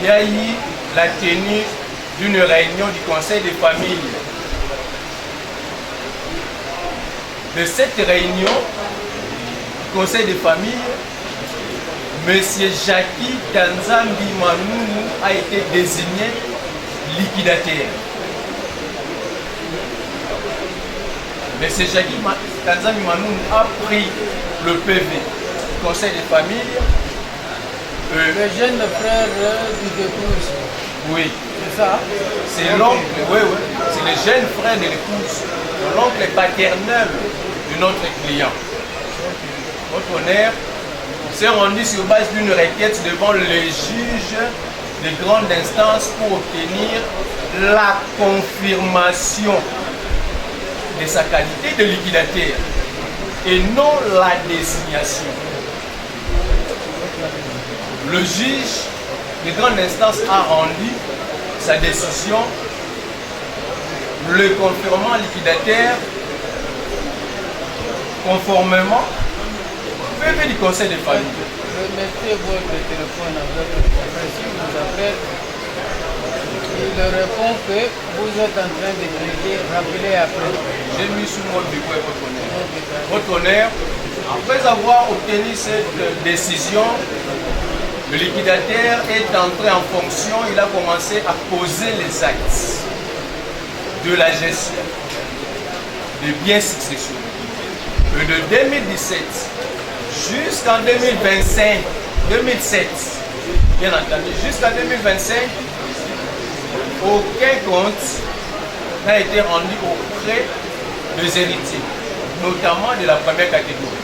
il y a eu la tenue d'une réunion du conseil de famille. De cette réunion du conseil de famille, M. Jackie Tanzambi Manoun a été désigné liquidateur. M. Jackie Tanzambi Manoun a pris le PV du conseil de famille. Le jeune frère du épouse. Oui. C'est ça? C'est l'oncle, oui, oui. C'est le jeune frère de l'épouse, l'oncle paternel de notre client. Votre honneur s'est rendu sur base d'une requête devant le juge de grande instance pour obtenir la confirmation de sa qualité de liquidateur et non la désignation. Le juge de grande instance a rendu sa décision, le confirmant liquidateur conformément au PV du conseil de famille. Remettez votre téléphone à votre frère. Si vous appelle, il répond que vous êtes en train de plaider, rappelez après. J'ai mis sous mode du coup votre honneur. Votre honneur, après avoir obtenu cette décision, le liquidateur est entré en fonction, il a commencé à poser les actes de la gestion des biens successoraux. Et de 2017 jusqu'en 2007, bien entendu, jusqu'en 2025, aucun compte n'a été rendu auprès des héritiers, notamment de la première catégorie.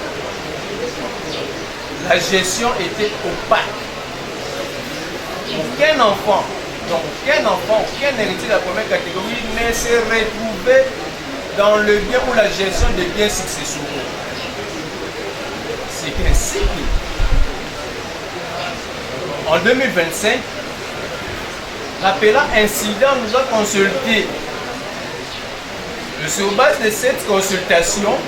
La gestion était opaque. Aucun enfant, aucun héritier de la première catégorie ne s'est retrouvé dans le bien ou la gestion des biens successoraux. C'est ainsi qu'en 2025, l'appelant incident nous a consulté. Et sur base de cette consultation,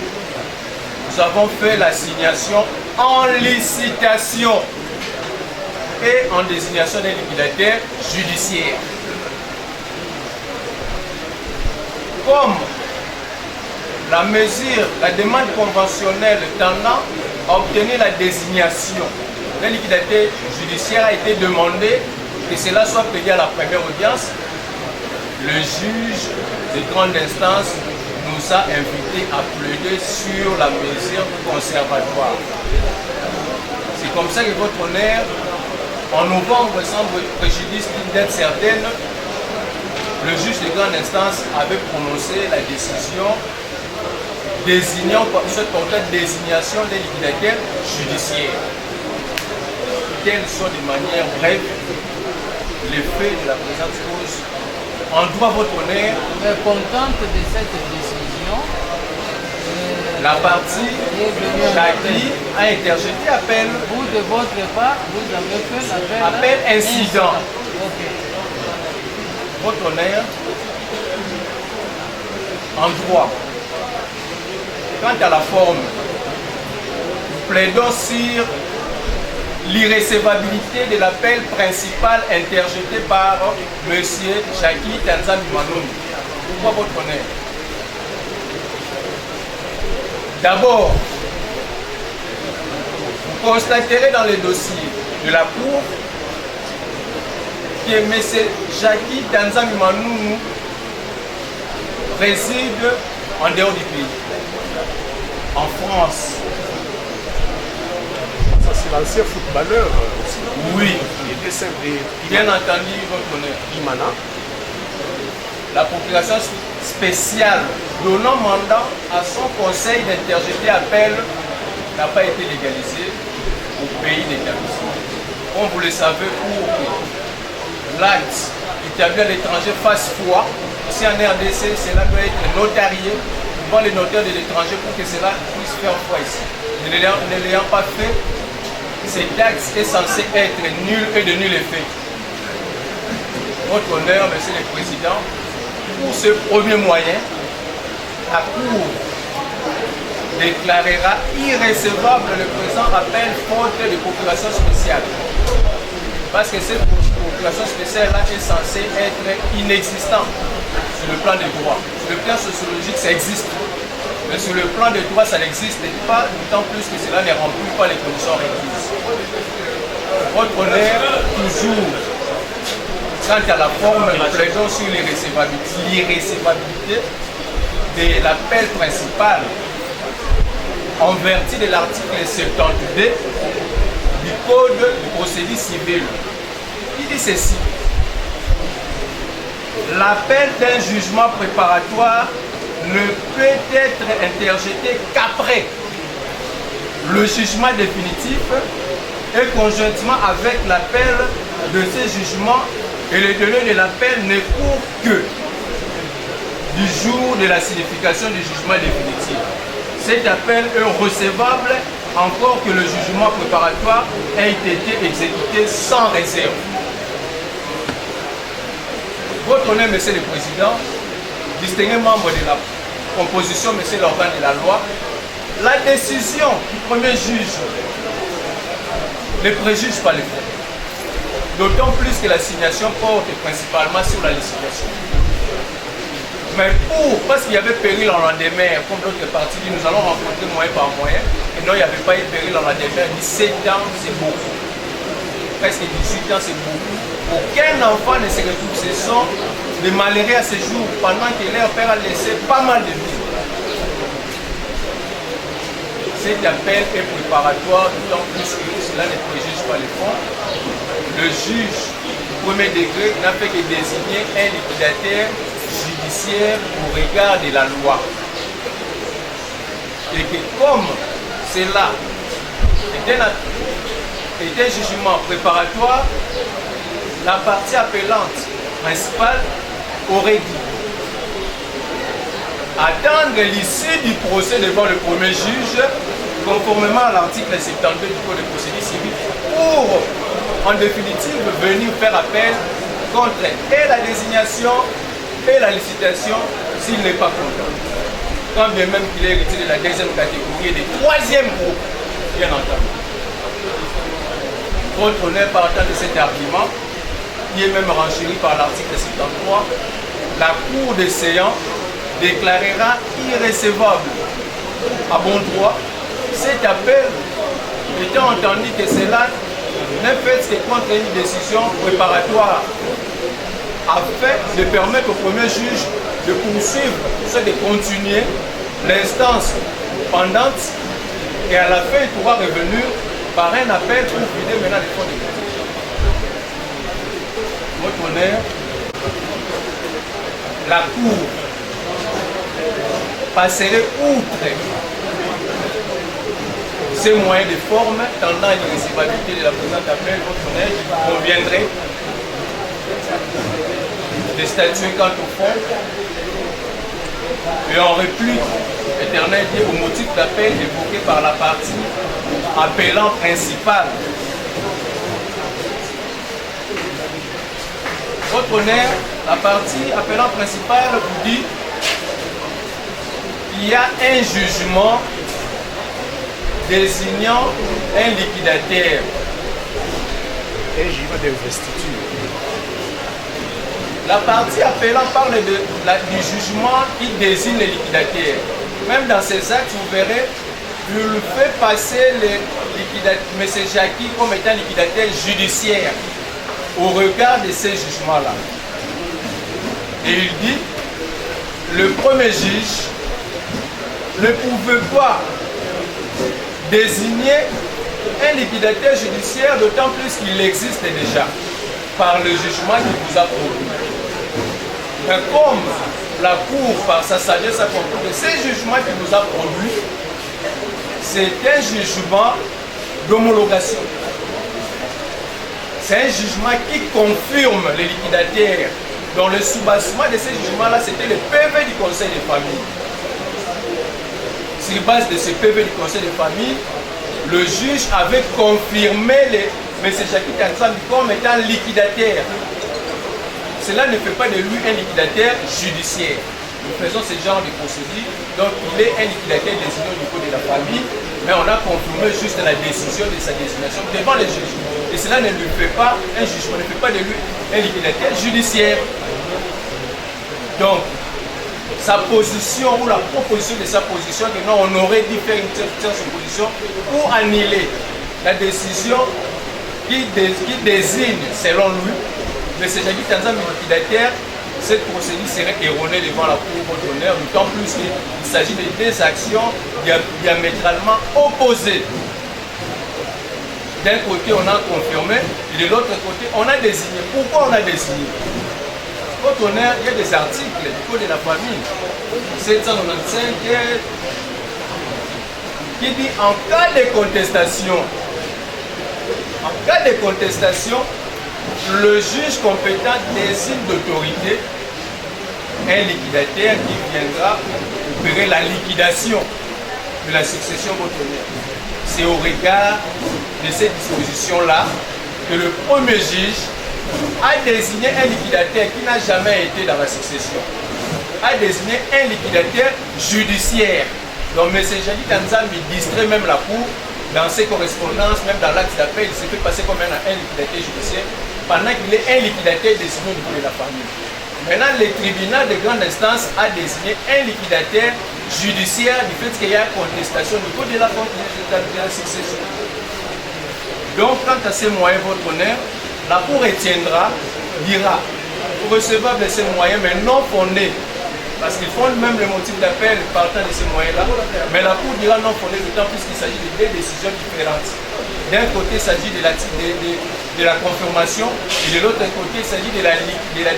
nous avons fait l'assignation en licitation et en désignation des liquidateurs judiciaires. Comme la mesure, la demande conventionnelle tendant à obtenir la désignation d'un liquidateur judiciaire a été demandée, que cela soit payé à la première audience, le juge de grande instance nous a invités à plaider sur la mesure conservatoire. C'est comme ça que votre honneur, en novembre, sans préjudice d'une dette certaine, le juge de grande instance avait prononcé la décision désignant, ce portait désignation des liquidateurs judiciaires. Quels sont de manière brève les faits de la présente cause en droit votre honneur? Mais contente de cette décision, la partie Jackie a interjeté appel. Vous, de votre part, vous avez fait appel incident. Okay. Votre honneur, en droit, quant à la forme, nous plaidons sur l'irrécevabilité de l'appel principal interjeté par M. Jackie Tanzambi Manoun. Pourquoi votre honneur? D'abord, vous constaterez dans le dossier de la Cour que M. Jackie Tanzambi Manoun réside en dehors du pays, en France. Ça, c'est l'ancien footballeur aussi. Oui. Il était simple. Bien entendu, votre honneur. Imana. La procuration spéciale donnant mandat à son conseil d'interjeter appel n'a pas été légalisée au pays d'établissement. Comme vous le savez, pour que l'acte établi à l'étranger fasse foi, si en RDC, cela doit être notarié devant les notaires de l'étranger pour que cela puisse faire foi ici. Ne l'ayant pas fait, cet acte est censé être nul et de nul effet. Votre honneur, Monsieur le Président, pour ce premier moyen, la Cour déclarera irrécevable le présent appel faute de procuration spéciale. Parce que cette procuration spéciale-là est censée être inexistante sur le plan des droits. Sur le plan sociologique, ça existe. Mais sur le plan des droits, ça n'existe pas, d'autant plus que cela ne remplit pas les conditions requises. Votre honneur, toujours, quant à la forme, nous plaidons sur l'irrécevabilité de l'appel principal en vertu de l'article 72 du Code du procédé civil. Il dit ceci: l'appel d'un jugement préparatoire ne peut être interjeté qu'après le jugement définitif et conjointement avec l'appel de ce jugement, et le délai de l'appel ne court que du jour de la signification du jugement définitif. Cet appel est recevable encore que le jugement préparatoire ait été exécuté sans réserve. Votre honneur, Monsieur le Président, distingué membre de la composition, Monsieur l'organe de la loi, la décision du premier juge ne préjuge pas les faits. D'autant plus que l'assignation porte principalement sur la licitation. Mais parce qu'il y avait péril en lendemain, comme d'autres parties disent, nous allons rencontrer moyen par moyen, et non, il n'y avait pas eu péril en lendemain, 17 ans, c'est beaucoup. Presque 18 ans, c'est beaucoup. Aucun enfant ne se retrouve, ce sont des malheureux à ce jour, pendant que leur père a laissé pas mal de vie. Cet appel est préparatoire, d'autant plus que cela ne préjuge pas les fonds. Le juge du premier degré n'a fait que désigner un liquidateur judiciaire au regard de la loi. Et que comme cela est un jugement préparatoire, la partie appellante principale aurait dit attendre l'issue du procès devant le premier juge, conformément à l'article 72 du Code de procédure civile, pour, en définitive, venir faire appel contre et la désignation et la licitation s'il n'est pas content. Quand bien même qu'il est hérité de la deuxième catégorie et du troisième groupe, bien entendu. Votre honneur, partant de cet argument, qui est même renchéri par l'article 73, la Cour des séances déclarera irrécevable à bon droit cet appel, étant entendu que cela n'est fait que contre une décision préparatoire afin de permettre au premier juge de poursuivre, soit de continuer l'instance pendante, et à la fin il pourra revenir par un appel pour vider maintenant les fonds de crédit. Votre honneur, la Cour passerait outre ces moyens de forme tendant à l'irrécevabilité de la présente appel, votre honneur, qui conviendrait de statuer quant au fond et en réplique éternelle liée au motif d'appel évoqué par la partie appelant principale. Votre honneur, la partie appelant principale vous dit qu'il y a un jugement désignant un liquidateur. Un jugement d'investiture. La partie appelant parle du jugement qui désigne le liquidateur. Même dans ces actes, vous verrez, il fait passer M. Jacqui comme étant liquidateur judiciaire au regard de ces jugements-là. Et il dit, le premier juge ne pouvait pas désigner un liquidateur judiciaire, d'autant plus qu'il existe déjà par le jugement qui vous a produit. Mais comme la Cour, par sa sagesse, a compris que ce jugement qui nous a produit, c'est un jugement d'homologation. C'est un jugement qui confirme les liquidateurs. Dans le soubassement de ce jugement-là, c'était le PV du Conseil de famille. Sur base de ce PV du Conseil de famille, le juge avait confirmé M. Jacqui Tanzan comme étant liquidateur. Cela ne fait pas de lui un liquidateur judiciaire. nous faisons ce genre de procédure. Donc il est un liquidateur désigné au niveau de la famille, mais on a confirmé juste la décision de sa désignation devant les juges. Et cela ne lui fait pas un jugement, ne fait pas de lui un liquidateur judiciaire. Donc, sa position ou la proposition de sa position, que non, on aurait dû faire une telle opposition pour annuler la décision qui désigne, selon lui, M. Jackie Tanzambi liquidateur. Cette procédure serait erronée devant la Cour d'honneur, d'autant plus qu'il s'agit de deux actions diamétralement opposées. D'un côté, on a confirmé, et de l'autre côté, on a désigné. Pourquoi on a désigné? Votre honneur, il y a des articles du Code de la famille, 795, qui dit en cas de contestation, le juge compétent désigne d'autorité un liquidateur qui viendra opérer la liquidation de la succession votre honneur. C'est au regard de cette disposition-là que le premier juge a désigné un liquidateur qui n'a jamais été dans la succession, a désigné un liquidateur judiciaire. Donc M. Jackie Tanzambi distrait même la Cour dans ses correspondances, même dans l'acte d'appel, il s'est fait passer comme un liquidateur judiciaire, pendant qu'il est un liquidateur désigné au niveau de la famille. Maintenant, le tribunal de grande instance a désigné un liquidateur judiciaire du fait qu'il y a contestation au niveau de la succession. Donc, quant à ces moyens, votre honneur, la Cour retiendra, dira, recevable de ces moyens, mais non fondés, parce qu'ils font même le motif d'appel partant de ces moyens-là, mais la Cour dira non fondé, d'autant plus qu'il s'agit de deux décisions différentes. D'un côté, il s'agit de la confirmation, et de l'autre côté, il s'agit de la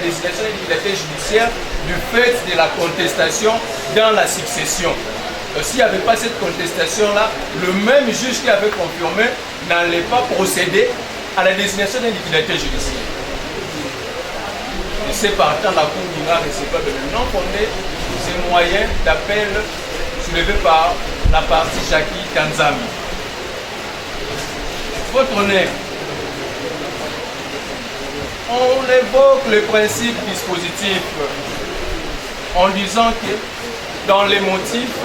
désignation des liquidateurs judiciaires du fait de la contestation dans la succession. S'il n'y avait pas cette contestation-là, le même juge qui avait confirmé n'allait pas procéder à la désignation d'un liquidateur judiciaire. Et c'est partant la Cour dira recevable de non fondé ces moyens d'appel soulevés par la partie Jackie Tanzambi. Votre honneur, on évoque le principe dispositif en disant que dans les motifs,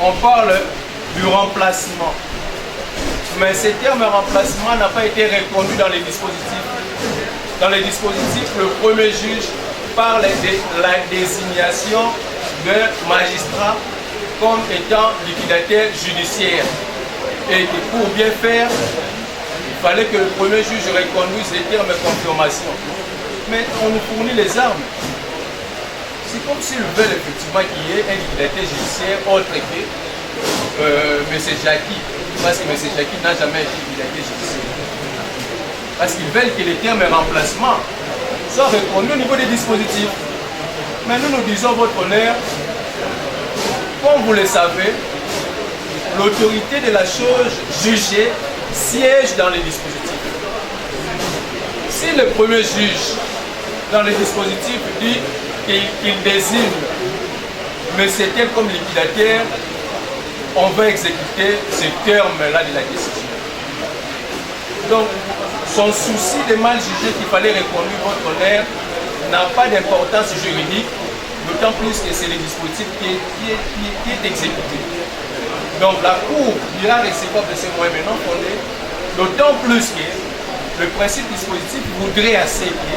on parle du remplacement. Mais ce terme remplacement n'a pas été reconnu dans les dispositifs. Dans les dispositifs, le premier juge parle de la désignation d'un magistrat comme étant liquidateur judiciaire. Et que pour bien faire, il fallait que le premier juge reconduise les termes de confirmation. Mais on nous fournit les armes. C'est comme s'ils veulent effectivement qu'il y ait un liquidateur judiciaire autre que M. Jackie. Parce que M. Jackie n'a jamais été liquidateur judiciaire. Parce qu'ils veulent que les termes remplacement soient reconnus au niveau des dispositifs. Mais nous disons votre honneur, comme vous le savez, l'autorité de la chose jugée siège dans les dispositifs. Si le premier juge dans les dispositifs dit qu'il désigne M. tel comme liquidateur, on va exécuter ce terme-là de la décision. Donc, son souci de mal juger qu'il fallait reconduire votre honneur n'a pas d'importance juridique, d'autant plus que c'est le dispositif qui est exécuté. Donc la Cour dira recevable de ces moyens mais non fondés, d'autant plus que le principe dispositif voudrait assez que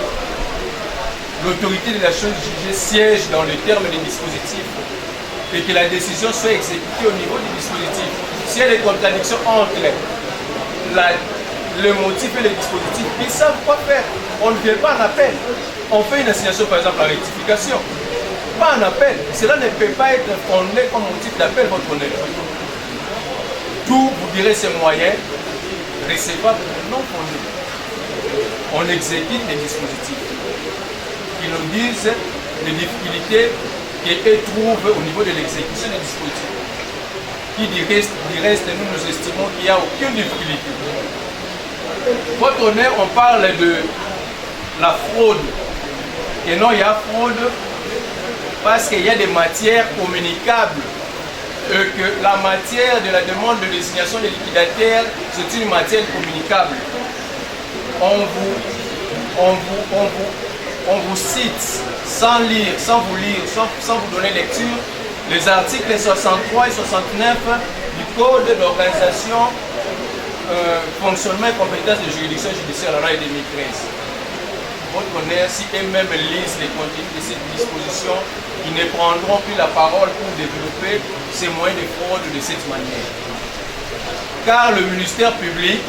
l'autorité de la chose jugée siège dans le terme des dispositifs et que la décision soit exécutée au niveau du dispositif. S'il y a des contradictions entre le motif et le dispositif, ils savent quoi faire. On ne vient pas en appel. On fait une assignation, par exemple, en rectification. Pas en appel. Cela ne peut pas être fondé comme motif d'appel, votre honneur. Tout, vous direz, ces moyens recevables non fondés. On exécute les dispositifs qui nous disent les difficultés qu'elles trouvent au niveau de l'exécution des dispositifs. Qui du reste, nous estimons qu'il n'y a aucune difficulté. Votre honneur, on parle de la fraude. Et non, il y a fraude parce qu'il y a des matières communicables. Et que la matière de la demande de désignation des liquidateurs, c'est une matière communicable. On vous on vous cite sans lire, sans vous donner lecture, les articles 63 et 69 du Code d'organisation, fonctionnement et compétences de juridiction judiciaire à la loi de 2013. Votre honneur, si eux-mêmes lisent les contenus de cette disposition, ils ne prendront plus la parole pour développer ces moyens de fraude de cette manière. Car le ministère public,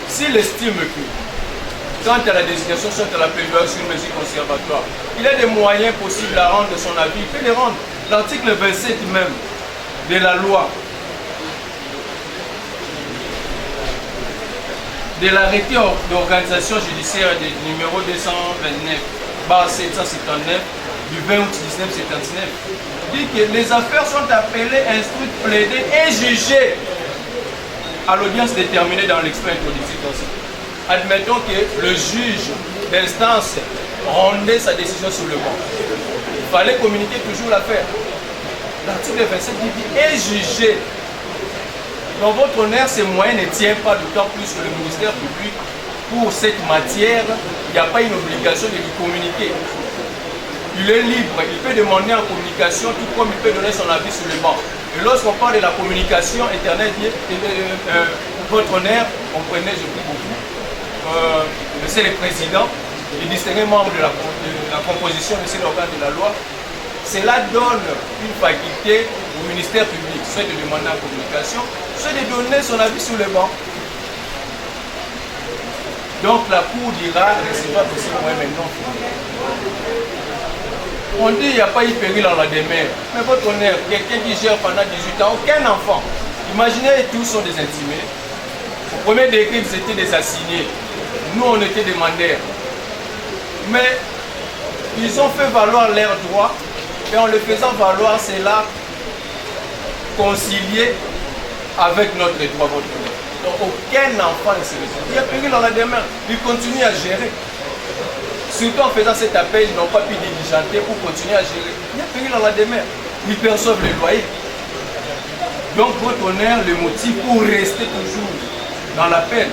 s'il estime que, quant à la désignation, soit à la plaidoirie sur une mesure conservatoire, il a des moyens possibles à rendre son avis, il peut les rendre. L'article 27 même de la loi, de l'arrêté d'organisation judiciaire numéro 229/779 du 20 août 1979, dit que les affaires sont appelées, instruites, plaidées et jugées à l'audience déterminée dans l'extrait introductif. Admettons que le juge d'instance rendait sa décision sur le banc. Il fallait communiquer toujours l'affaire. L'article 27 dit est jugé. Dans votre honneur, ces moyens ne tiennent pas, d'autant plus que le ministère public, pour cette matière, il n'y a pas une obligation de lui communiquer. Il est libre, il peut demander en communication, tout comme il peut donner son avis sur le banc. Et lorsqu'on parle de la communication internet, votre honneur, comprenez, je prie beaucoup, c'est le président, les distingués membres de la composition de cet organe de la loi. Cela donne une faculté au ministère public, soit de demander en communication, soit de donner son avis sur le banc. Donc la Cour dira, c'est pas possible, moi maintenant. On dit qu'il n'y a pas eu péril en la demeure. Mais votre honneur, quelqu'un qui gère pendant 18 ans, aucun enfant. Imaginez, tous sont des intimés. Au premier décret, ils étaient des assignés. Nous, on était des mandataires. Mais ils ont fait valoir leurs droits. Et en le faisant valoir, c'est là concilier avec notre droit. Donc aucun enfant ne se résout. Il y a péril dans la demeure. Ils continuent à gérer. Surtout en faisant cet appel, ils n'ont pas pu diligenter pour continuer à gérer. Il y a péril dans la demeure. Ils perçoivent les loyers. Donc votre honneur, le motif pour rester toujours dans la peine.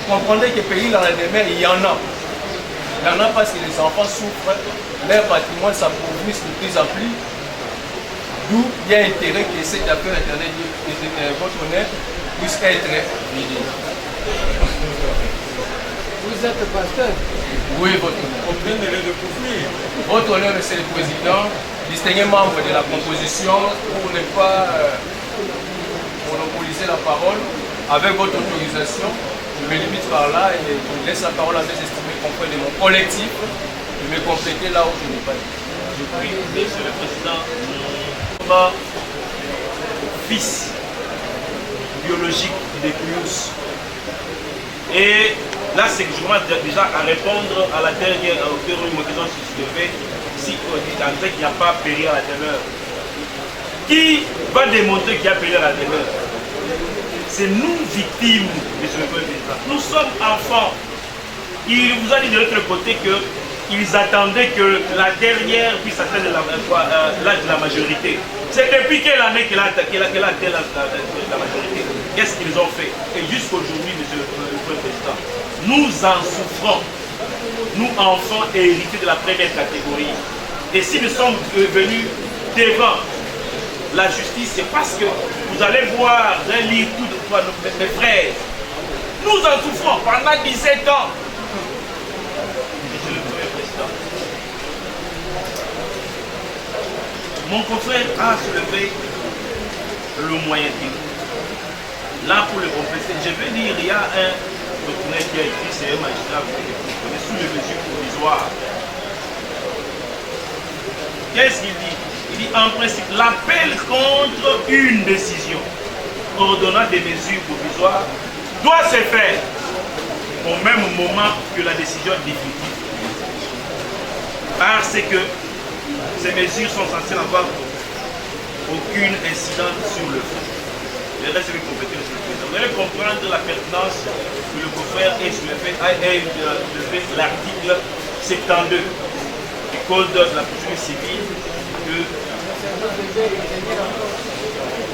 Comprenez que péril dans la demeure, il y en a. Il y en a parce que les enfants souffrent, leur patrimoine s'appauvrisse de plus en plus. D'où il y a intérêt que cette affaire internet, votre honneur, puisse être vidée. Vous êtes pasteur? Oui, votre honneur. Votre honneur, monsieur le président, distingué membre de la composition, pour ne pas monopoliser la parole, avec votre autorisation, je me limite par là et je laisse la parole à mes estimés confrères de mon collectif de me compléter là où je n'ai pas dit. Je prie, monsieur le président, mon fils biologique du Déclius. Et là, c'est que je commence déjà à répondre à la dernière question soulevée, si on dit qu'il n'y a pas péril à la demeure. Qui va démontrer qu'il y a péril à la demeure? C'est nous victimes, monsieur le président. Nous sommes enfants. Il vous a dit de l'autre côté qu'ils attendaient que la dernière puisse atteindre l'âge de la majorité. C'est depuis quelle année qu'elle a atteint la majorité? Qu'est-ce qu'ils ont fait? Et jusqu'aujourd'hui, monsieur le président, nous en souffrons. Nous, enfants hérités de la première catégorie. Et si nous sommes venus devant la justice, c'est parce que vous allez voir, vous allez lire tout de toi, mes frères. Nous en souffrons pendant 17 ans. Monsieur le Premier Président, mon confrère a soulevé le moyen terme. Là, pour le compléter, je vais dire, il y a un document qui a écrit, c'est un magistrat, vous connaissez, sous les mesures provisoires. Qu'est-ce qu'il dit? Il dit en principe, l'appel contre une décision ordonnant des mesures provisoires doit se faire au même moment que la décision définitive. Parce que ces mesures sont censées n'avoir aucune incidence sur le fond. Le reste est complété, monsieur le président. Vous allez comprendre la pertinence que le confrère est soulevé l'article 72 du Code de la procédure civile.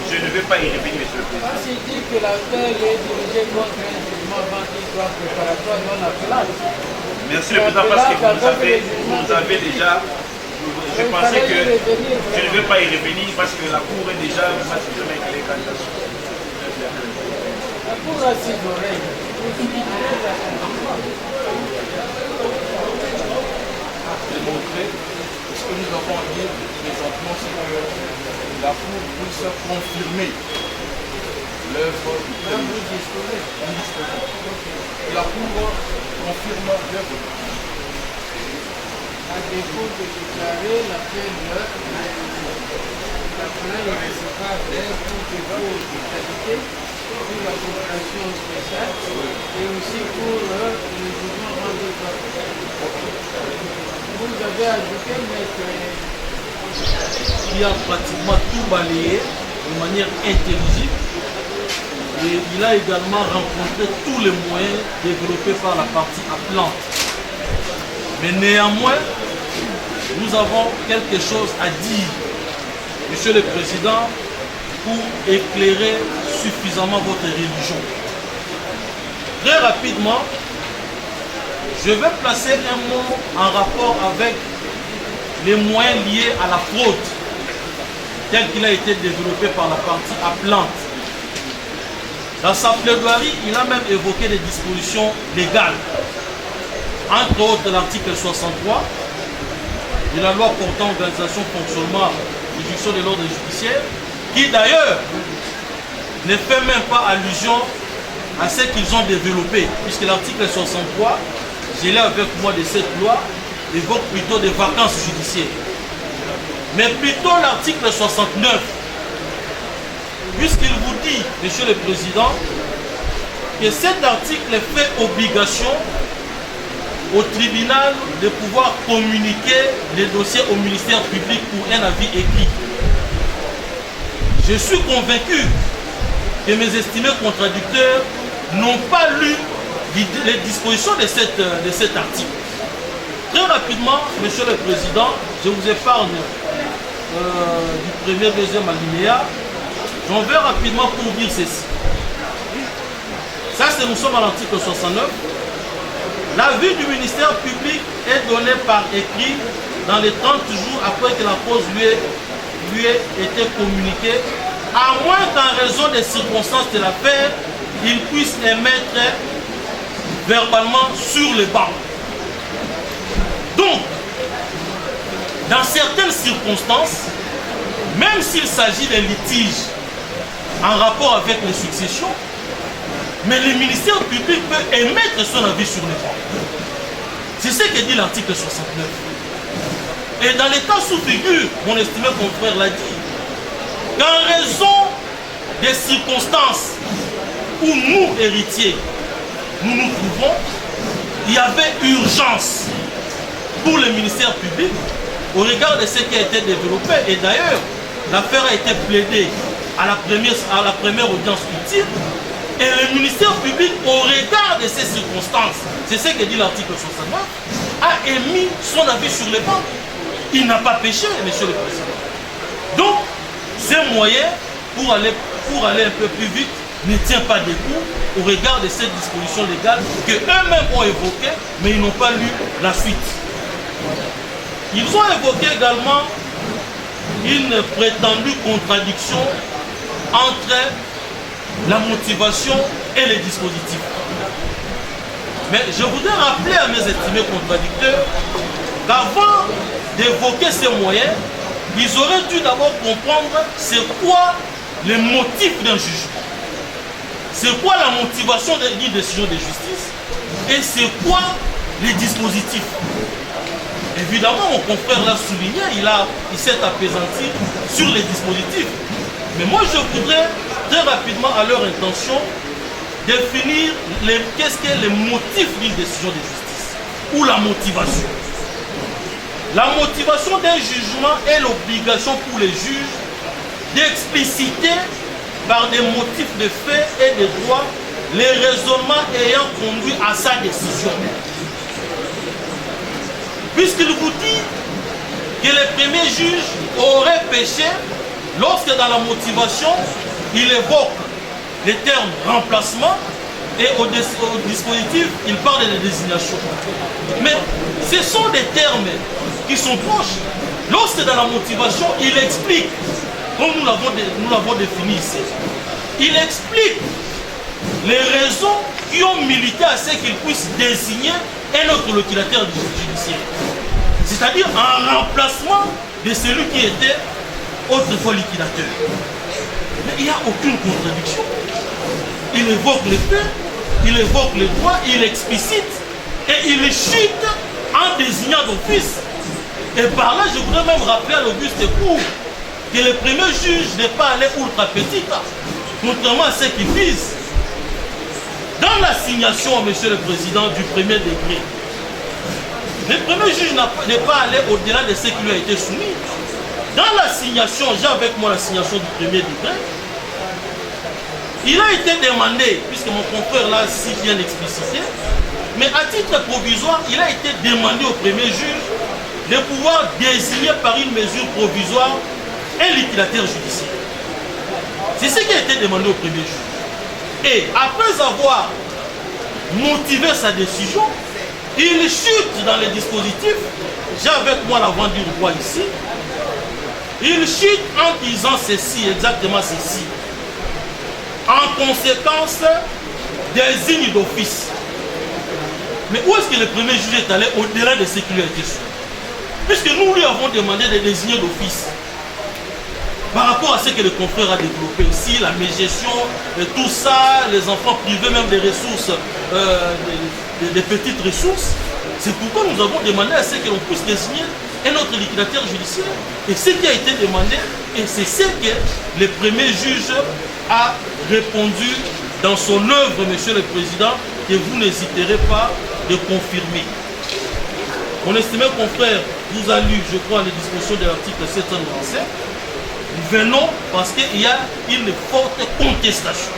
Je ne vais pas y revenir, monsieur le président. S'il dit que l'affaire est dirigée contre un jugement avant qu'il soit préparatoire dans la place, Merci le président parce que vous avez déjà. Je pensais que je ne vais pas y revenir parce que la cour est déjà suffisamment éclairée quant à ça. La cour a ses oreilles. Démontrer ce que nous avons dit présentement, c'est que la cour puisse confirmer l'œuvre du premier. La cour confirme l'œuvre. À défaut de déclarer l'appel irrécevable pour défaut de qualité pour la coopération spéciale et aussi pour le jugement rendu par. Vous avez ajouté, qui a pratiquement tout balayé de manière intelligible. Et il a également rencontré tous les moyens développés par la partie appelante. Mais néanmoins, nous avons quelque chose à dire, Monsieur le Président, pour éclairer suffisamment votre religion. Très rapidement, je vais placer un mot en rapport avec les moyens liés à la fraude, tel qu'il a été développé par la partie appelante. Dans sa plaidoirie, il a même évoqué des dispositions légales, entre autres l'article 63 de la loi portant organisation, fonctionnement et juridiction de l'ordre judiciaire, qui d'ailleurs ne fait même pas allusion à ce qu'ils ont développé, puisque l'article 63, je l'ai avec moi de cette loi, évoque plutôt des vacances judiciaires. Mais plutôt l'article 69, puisqu'il vous dit, Monsieur le Président, que cet article fait obligation au tribunal de pouvoir communiquer les dossiers au ministère public pour un avis écrit. Je suis convaincu que mes estimés contradicteurs n'ont pas lu les dispositions de cet article. Très rapidement, Monsieur le Président, je vous épargne du premier, deuxième alinéa. J'en vais rapidement pour dire ceci. Ça, nous sommes à l'article 69. L'avis du ministère public est donné par écrit dans les 30 jours après que la cause lui ait été communiquée, à moins qu'en raison des circonstances de l'affaire, il puisse émettre verbalement sur les bancs. Donc, dans certaines circonstances, même s'il s'agit d'un litige en rapport avec les successions, mais le ministère public peut émettre son avis sur les bancs. C'est ce que dit l'article 69. Et dans les cas sous figure, mon estimé confrère l'a dit, qu'en raison des circonstances où nous, héritiers, nous nous trouvons, il y avait urgence pour le ministère public au regard de ce qui a été développé. Et d'ailleurs, l'affaire a été plaidée à la première audience utile. Et le ministère public, au regard de ces circonstances, c'est ce que dit l'article 69, a émis son avis sur les bancs. Il n'a pas péché, Monsieur le Président. Donc, ces moyens, pour aller un peu plus vite, ne tient pas debout au regard de cette disposition légale qu'eux-mêmes ont évoquée, mais ils n'ont pas lu la suite. Ils ont évoqué également une prétendue contradiction entre la motivation et les dispositifs. Mais je voudrais rappeler à mes estimés contradicteurs qu'avant d'évoquer ces moyens, ils auraient dû d'abord comprendre c'est quoi les motifs d'un jugement. C'est quoi la motivation d'une décision de justice et c'est quoi les dispositifs. Évidemment, mon confrère l'a souligné, il s'est apaisanti sur les dispositifs. Mais moi, je voudrais très rapidement, à leur intention, définir qu'est-ce qu'est le motif d'une décision de justice ou la motivation. La motivation d'un jugement est l'obligation pour les juges d'expliciter par des motifs de fait et de droit les raisonnements ayant conduit à sa décision. Puisqu'il vous dit que le premier juge aurait péché lorsque dans la motivation, il évoque les termes remplacement Et au dispositif, il parle de désignation. Mais ce sont des termes qui sont proches. Lorsque dans la motivation, il explique, comme nous l'avons défini ici, il explique les raisons qui ont milité à ce qu'il puisse désigner un autre liquidateur judiciaire. C'est-à-dire en remplacement de celui qui était autrefois liquidateur. Mais il n'y a aucune contradiction. Il évoque les faits, il évoque les droits, il explicite et il chute en désignant d'office. Et par là, je voudrais même rappeler à l'Auguste Cour que le premier juge n'est pas allé ultra petit, contrairement à ce qu'il vise. Dans l'assignation, Monsieur le Président, du premier degré, le premier juge n'est pas allé au-delà de ce qui lui a été soumis. Dans l'assignation, j'ai avec moi l'assignation du premier degré, il a été demandé, puisque mon confrère l'a si bien explicité, mais à titre provisoire, il a été demandé au premier juge de pouvoir désigner par une mesure provisoire un liquidateur judiciaire. C'est ce qui a été demandé au premier juge. Et après avoir motivé sa décision, il chute dans les dispositifs. J'ai avec moi la vente du roi ici. Il chute en disant ceci, exactement ceci. En conséquence, désigne d'office. Mais où est-ce que le premier juge est allé au-delà de ce qui lui a été soumis? Puisque nous lui avons demandé de désigner d'office. Par rapport à ce que le confrère a développé ici, la mégestion, tout ça, les enfants privés même des ressources, des petites ressources, c'est pourquoi nous avons demandé à ce que l'on puisse désigner un autre liquidateur judiciaire. Et ce qui a été demandé, et c'est ce que le premier juge a répondu dans son œuvre, Monsieur le Président, que vous n'hésiterez pas de confirmer. Mon estimé confrère vous a lu, je crois, les dispositions de l'article 797. Nous venons parce qu'il y a une forte contestation.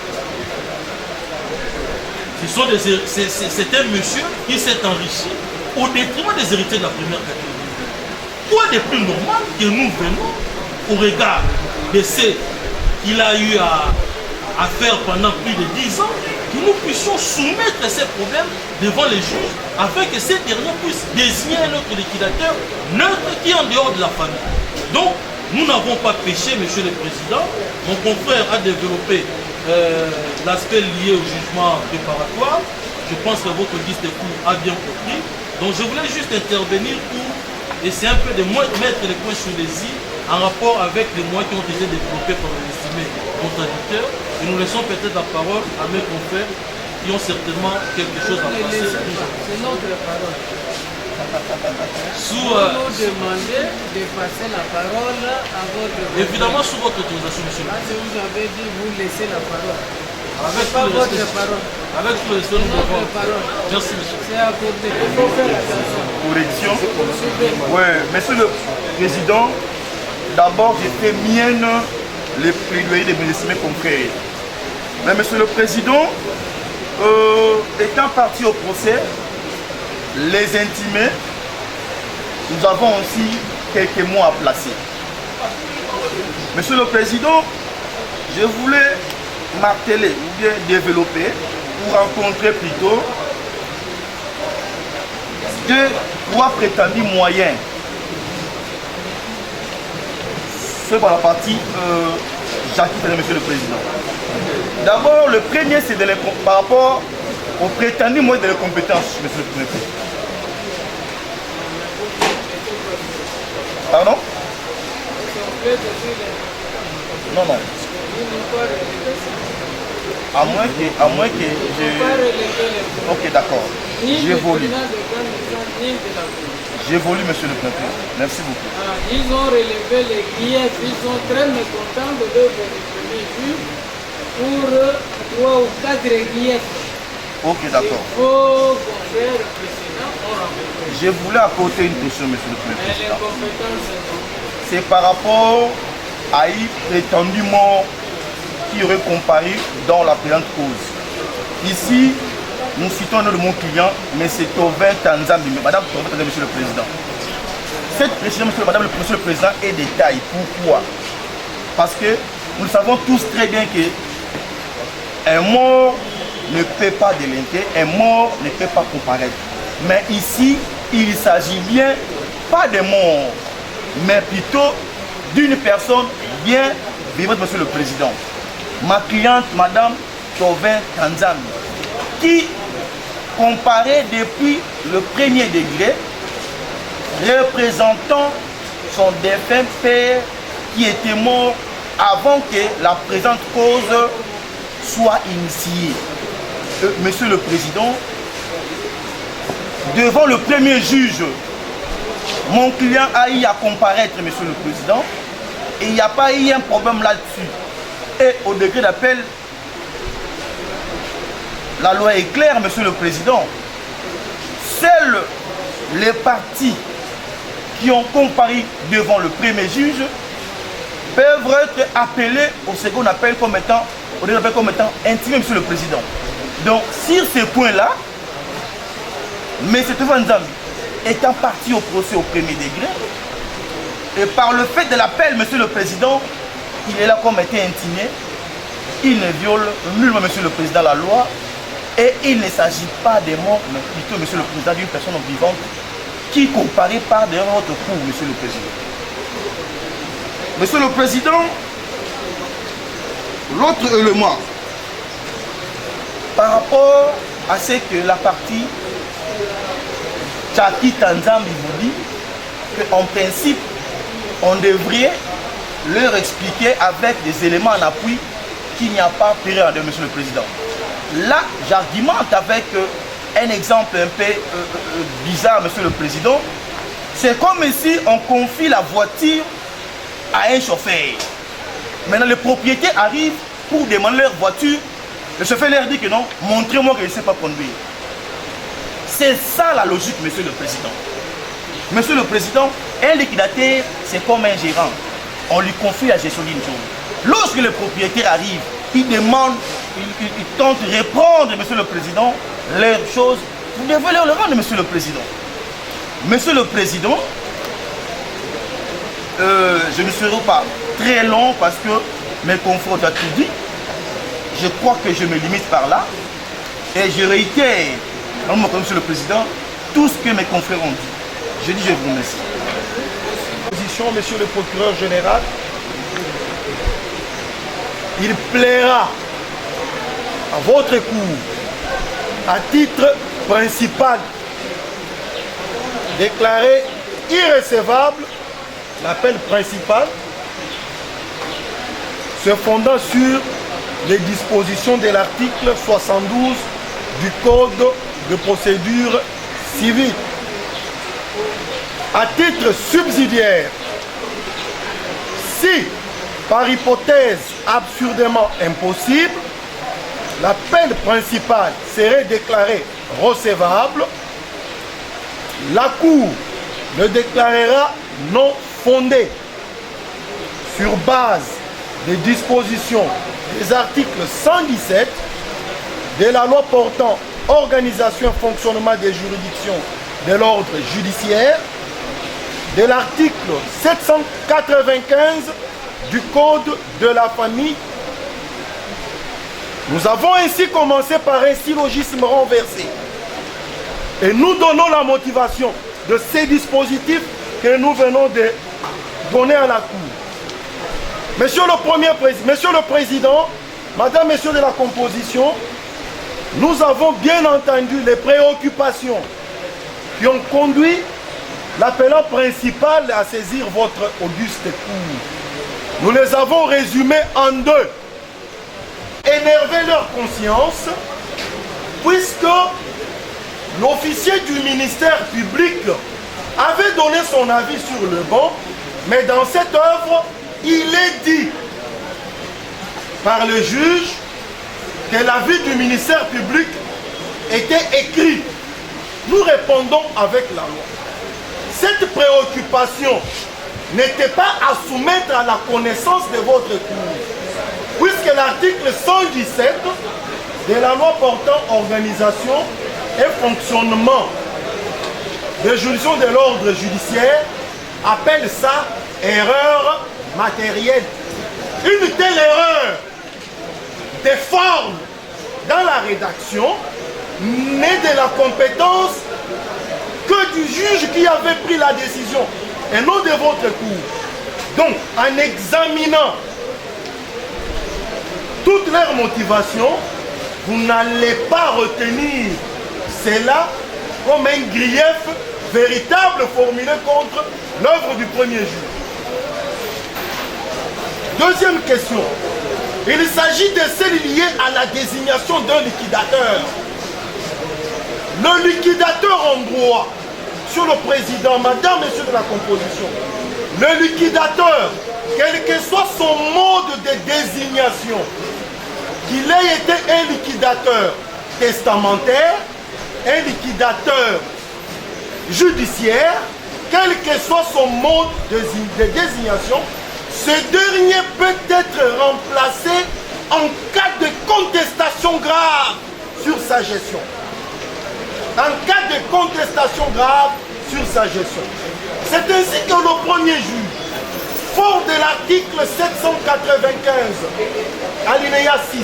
C'est un monsieur qui s'est enrichi au détriment des héritiers de la première catégorie. Quoi de plus normal que nous venons, au regard de ce qu'il a eu à faire pendant plus de 10 ans, que nous puissions soumettre ces problèmes devant les juges afin que ces derniers puissent désigner un autre liquidateur neutre qui est en dehors de la famille. Donc, nous n'avons pas péché, Monsieur le Président. Mon confrère a développé l'aspect lié au jugement préparatoire. Je pense que votre guide de cours a bien compris. Donc, je voulais juste intervenir pour essayer un peu de mettre les points sur les i en rapport avec les moyens qui ont été développés par l'estimé contradicteur. Et nous laissons peut-être la parole à mes confrères qui ont certainement quelque chose à passer. C'est notre parole. Sous, nous demandez de passer la parole à votre... Évidemment, sous votre autorisation, monsieur. Là, je vous avais dit, vous laissez la parole. Avec pas votre parole. Avec tout le respect, nous devons. Merci, monsieur. C'est accordé. Il faut faire attention. Correction. Oui, Monsieur le Président, d'abord, j'ai fait mienne les plaidoyers de mes estimés confrères. Mais Monsieur le Président, étant parti au procès, les intimés, nous avons aussi quelques mots à placer. Monsieur le Président, je voulais marteler ou bien développer ou rencontrer plutôt trois prétendus moyens. C'est par la partie Jacques, Monsieur le Président. D'abord, le premier, c'est par rapport aux prétendus moyens de la compétence, Monsieur le Président. Pardon? Non, non. À moins que je... Ok, d'accord. J'évolue. J'évolue, Monsieur le Président. Merci beaucoup. Ils ont relevé les griefs, ils sont très mécontents de l'œuvre du premier juge pour 3 ou 4 griefs. Ok, d'accord. Il faut faire le président. Je voulais apporter une question, Monsieur le Président. Mais les compétences... C'est par rapport à une prétendue mort qui aurait comparé dans la présente cause. Ici, nous citons un nom de mon client, mais c'est Tovin Tanzambi. Madame Tovin Tanzambi, Monsieur le Président. Cette précision, Madame Monsieur le Président, est détail. Pourquoi? Parce que nous savons tous très bien que un mort ne peut pas délinquer, un mort ne peut pas comparaître. Mais ici, il s'agit bien, pas de mort, mais plutôt d'une personne bien vivante, Monsieur le Président. Ma cliente, Madame Tovin Kanzami, qui comparait depuis le premier degré, représentant son défunt père qui était mort avant que la présente cause soit initiée. Monsieur le Président, devant le premier juge, mon client a eu à comparaître, Monsieur le Président, et il n'y a pas eu un problème là-dessus. Et au degré d'appel, la loi est claire, Monsieur le Président. Seuls les partis qui ont comparu devant le premier juge peuvent être appelés au second appel comme étant, intimés, Monsieur le Président. Donc, sur ces points-là, M. Tovin Kanzami étant parti au procès au premier degré, et par le fait de l'appel, Monsieur le Président, il est là comme étant intimé, il ne viole nullement, Monsieur le Président, la loi, et il ne s'agit pas des morts, mais plutôt, Monsieur le Président, d'une personne vivante qui comparait par derrière votre cour, Monsieur le Président. Monsieur le Président, l'autre élément, par rapport à ce que la partie Tchaki Kanzami vous dit, qu'en principe, on devrait leur expliquer avec des éléments en appui qu'il n'y a pas période, Monsieur le Président. Là, j'argumente avec un exemple un peu bizarre, Monsieur le Président. C'est comme si on confie la voiture à un chauffeur. Maintenant, les propriétaires arrivent pour demander leur voiture. Le chauffeur leur dit que non, montrez-moi que je ne sais pas conduire. C'est ça la logique, Monsieur le Président. Monsieur le Président, un liquidateur, c'est comme un gérant. On lui confie la gestion d'une chose. Lorsque le propriétaire arrive, il demande, il tente de reprendre, Monsieur le Président, leurs choses. Vous devez leur le rendre, Monsieur le Président. Monsieur le Président, je ne serai pas très long parce que mes confrères ont tout dit. Je crois que je me limite par là. Et je réitère, Monsieur le Président, tout ce que mes confrères ont dit. Je dis, je vous remercie. Position, Monsieur le procureur général, il plaira à votre cour, à titre principal, déclarer irrecevable l'appel principal se fondant sur les dispositions de l'article 72 du Code de procédure civile. À titre subsidiaire, si, par hypothèse absurdement impossible, l'appel principal serait déclaré recevable, la Cour le déclarera non fondé sur base des dispositions des articles 117 de la loi portant organisation et fonctionnement des juridictions de l'ordre judiciaire, de l'article 795 du Code de la famille. Nous avons ainsi commencé par un syllogisme renversé. Et nous donnons la motivation de ces dispositifs que nous venons de donner à la Cour. Monsieur le Président, Madame, Messieurs de la composition, nous avons bien entendu les préoccupations qui ont conduit l'appelant principal à saisir votre auguste cour. Nous les avons résumés en deux. Énerver leur conscience, puisque l'officier du ministère public avait donné son avis sur le banc, mais dans cette œuvre, il est dit par le juge que l'avis du ministère public était écrit. Nous répondons avec la loi. Cette préoccupation n'était pas à soumettre à la connaissance de votre cour, puisque l'article 117 de la loi portant organisation et fonctionnement des juridictions de l'ordre judiciaire appelle ça erreur matérielle. Une telle erreur des formes dans la rédaction n'est de la compétence que du juge qui avait pris la décision et non de votre cour. Donc, en examinant toutes leurs motivations, vous n'allez pas retenir cela comme un grief véritable formulé contre l'œuvre du premier juge. Deuxième question. Il s'agit de celle liée à la désignation d'un liquidateur. Le liquidateur en droit, sur le président, madame, monsieur de la composition, le liquidateur, quel que soit son mode de désignation, qu'il ait été un liquidateur testamentaire, un liquidateur judiciaire, quel que soit son mode de désignation, ce dernier peut être remplacé en cas de contestation grave sur sa gestion. En cas de contestation grave sur sa gestion. C'est ainsi que le premier juge, fort de l'article 795, alinéa 6,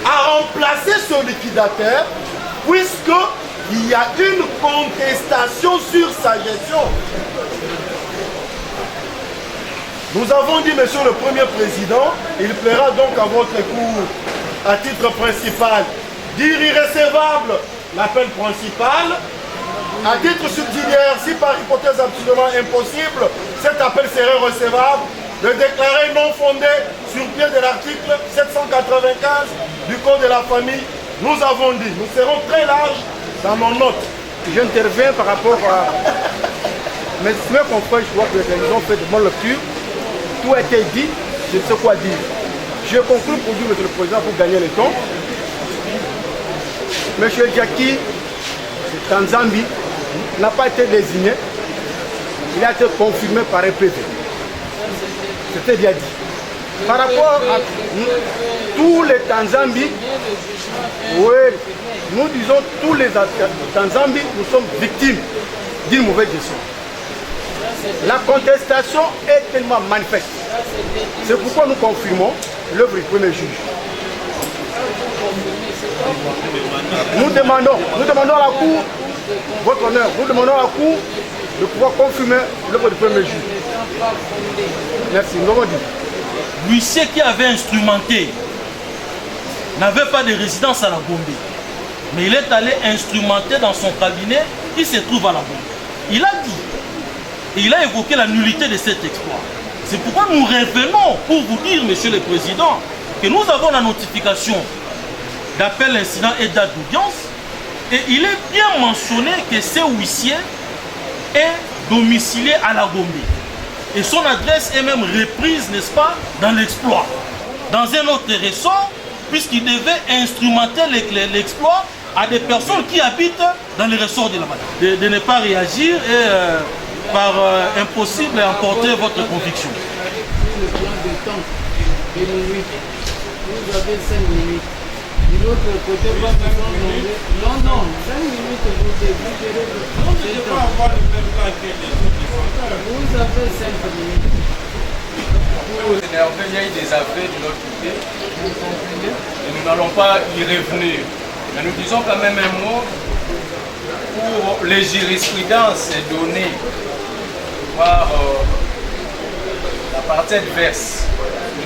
a remplacé ce liquidateur puisqu'il y a une contestation sur sa gestion. Nous avons dit, monsieur le Premier Président, il plaira donc à votre cour, à titre principal, dire irrécevable l'appel principal. À titre subsidiaire, si par hypothèse absolument impossible, cet appel serait recevable, de déclarer non fondé sur pied de l'article 795 du Code de la famille. Nous avons dit, nous serons très larges dans nos notes. J'interviens par rapport à mes confrères, je vois que ils ont fait de bonnes lectures. Tout a été dit, je ne sais quoi dire. Je conclue pour dire, monsieur le Président, pour gagner le temps. Monsieur Jackie, Tanzambie, n'a pas été désigné. Il a été confirmé par un PV. C'était bien dit. Par rapport à tous les Tanzambies, oui, nous disons tous les Tanzambies, nous sommes victimes d'une mauvaise gestion. La contestation est tellement manifeste. C'est pourquoi nous confirmons l'œuvre du premier juge. Nous demandons à la Cour, votre honneur, nous demandons à la Cour de pouvoir confirmer l'œuvre du premier juge. Merci, nous avons dit. L'huissier qui avait instrumenté n'avait pas de résidence à la Gombe. Mais il est allé instrumenter dans son cabinet qui se trouve à la Gombe. Il a dit, et il a évoqué la nullité de cet exploit. C'est pourquoi nous revenons pour vous dire, monsieur le Président, que nous avons la notification d'appel incident et date d'audience. Et il est bien mentionné que ce huissier est domicilié à la Gombe. Et son adresse est même reprise, n'est-ce pas, dans l'exploit. Dans un autre ressort, puisqu'il devait instrumenter l'exploit à des personnes qui habitent dans les ressorts de la madame. De ne pas réagir et par impossible emporter votre conviction. Le plan de temps de minutes. Vous avez 5 minutes. De l'autre côté, pas besoin de... Non, 5 minutes, vous devez... On ne peut pas avoir le même plan que les autres. Vous avez 5 minutes. Il y a eu des affaires de notre côté, et nous n'allons pas y revenir. Mais nous disons quand même un mot pour les jurisprudences données par la partie adverse,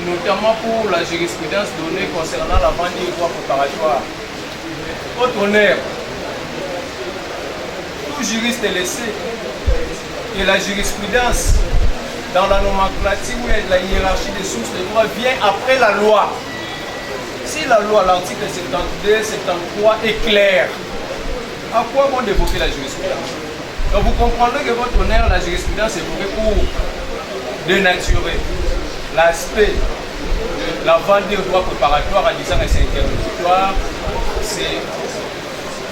notamment pour la jurisprudence donnée concernant la vente des droits préparatoires. Votre honneur, tout juriste est laissé, et la jurisprudence dans la nomenclature où la hiérarchie des sources de droit vient après la loi. Si la loi, l'article 72, 73 est clair, à quoi bon d'évoquer la jurisprudence? Donc vous comprendrez que votre honneur, la jurisprudence est évoquée pour dénaturer l'aspect de la vente des droits préparatoires en disant que c'est interlocutoire.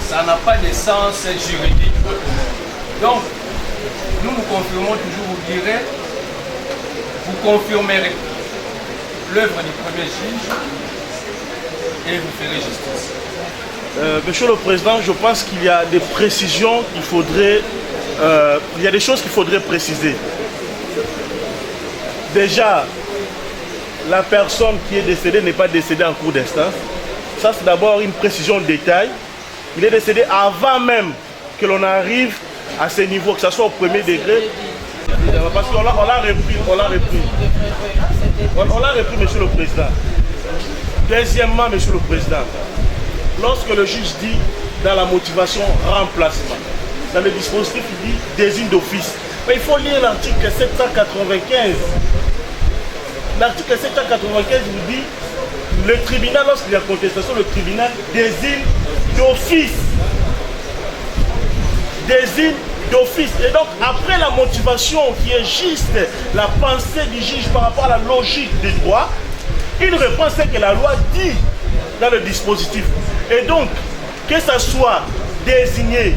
Ça n'a pas de sens juridique. Donc, nous confirmons toujours, vous direz, vous confirmerez l'œuvre du premier juge et vous ferez justice. Monsieur le Président, je pense qu'il y a des précisions qu'il faudrait... il y a des choses qu'il faudrait préciser. Déjà, la personne qui est décédée n'est pas décédée en cours d'instance. Ça, c'est d'abord une précision de détail. Il est décédé avant même que l'on arrive à ce niveau, que ce soit au premier degré. Parce qu'on l'a repris, on l'a repris, Monsieur le Président. Deuxièmement, Monsieur le Président, lorsque le juge dit dans la motivation remplacement, dans le dispositif, il dit désigne d'office. Mais il faut lire l'article 795. L'article 795 vous dit le tribunal, lorsqu'il y a contestation, le tribunal désigne d'office. Désigne d'office. Et donc, après la motivation qui est juste la pensée du juge par rapport à la logique du droit, il reprend ce que la loi dit dans le dispositif. Et donc, que ça soit désigné,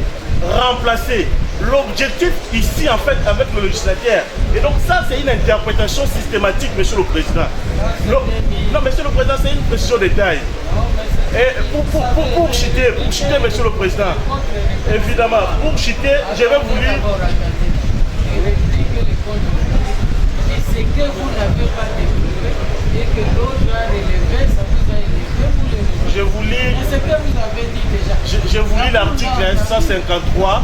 remplacé, l'objectif ici, en fait, avec le législateur. Et donc, ça, c'est une interprétation systématique, Monsieur le Président. Non, Monsieur le Président, c'est une précision de détail. Et pour citer, Monsieur le Président, évidemment, pour citer, je vais vous lire. C'est que vous n'avez pas développé et que l'autre a relevé, ça vous a élevé, vous le relevé. Je vous lis. C'est ce que vous avez dit déjà. Je vous lis l'article 153.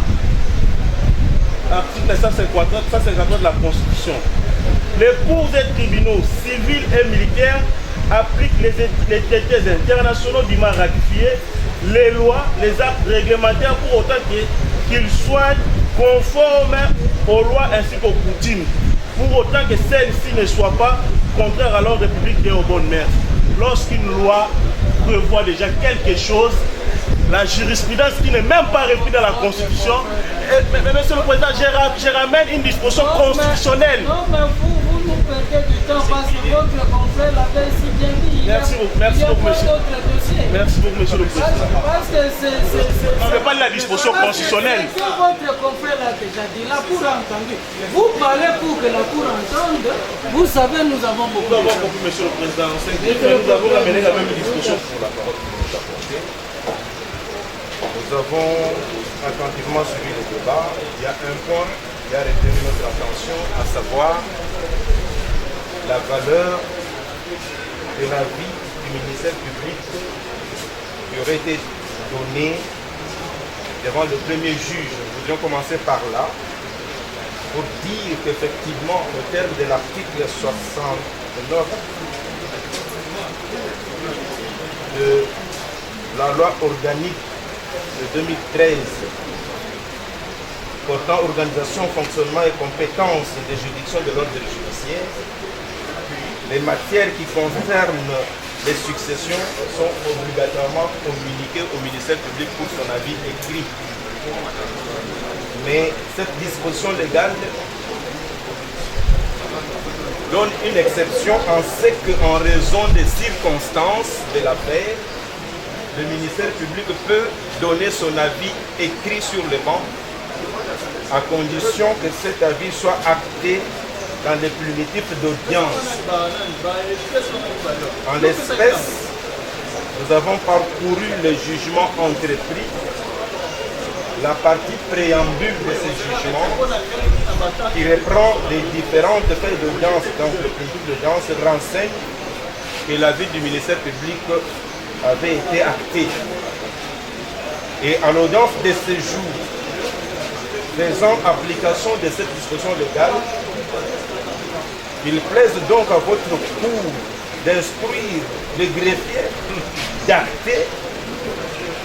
Article 153 de la Constitution. Les cours et tribunaux civils et militaires appliquent les traités internationaux dûment ratifiés, les lois, les actes réglementaires pour autant qu'ils soient conformes aux lois ainsi qu'aux coutumes, pour autant que celles-ci ne soient pas contraires à l'ordre public et aux bonnes mœurs. Lorsqu'une loi prévoit déjà quelque chose, la jurisprudence qui n'est même pas reprise dans la Constitution, mais Monsieur le Président, je ramène une disposition constitutionnelle. Non, mais vous nous perdez du temps parce que votre confrère l'avait si bien dit. Merci beaucoup, Monsieur. Merci beaucoup, Monsieur le Président. Parce que c'est... On ne parle de la disposition constitutionnelle. Ce que votre confrère l'a déjà dit, la Cour a entendu. Vous parlez pour que la Cour entende. Vous savez, nous avons beaucoup. Nous avons beaucoup, Monsieur le Président. Nous avons ramené la même disposition. Pour la parole que nous apporter. Nous avons attentivement suivi le débat. Il y a un point qui a retenu notre attention, à savoir la valeur de l'avis du ministère public qui aurait été donné devant le premier juge. Nous voudrions commencer par là pour dire qu'effectivement, au terme de l'article 69 de la loi organique de 2013 portant organisation, fonctionnement et compétences des juridictions de l'ordre judiciaire, les matières qui concernent les successions sont obligatoirement communiquées au ministère public pour son avis écrit. Mais cette disposition légale donne une exception en ce qu'en raison des circonstances de l'affaire, le ministère public peut donner son avis écrit sur le banc à condition que cet avis soit acté dans les primitifs d'audience. En l'espèce, nous avons parcouru le jugement entrepris, la partie préambule de ce jugement qui reprend les différentes feuilles d'audience, donc le primitif d'audience renseigne que l'avis du ministère public avait été acté. Et à l'audience de ce jour, faisant application de cette disposition légale, il plaise donc à votre cour d'instruire le greffier d'acter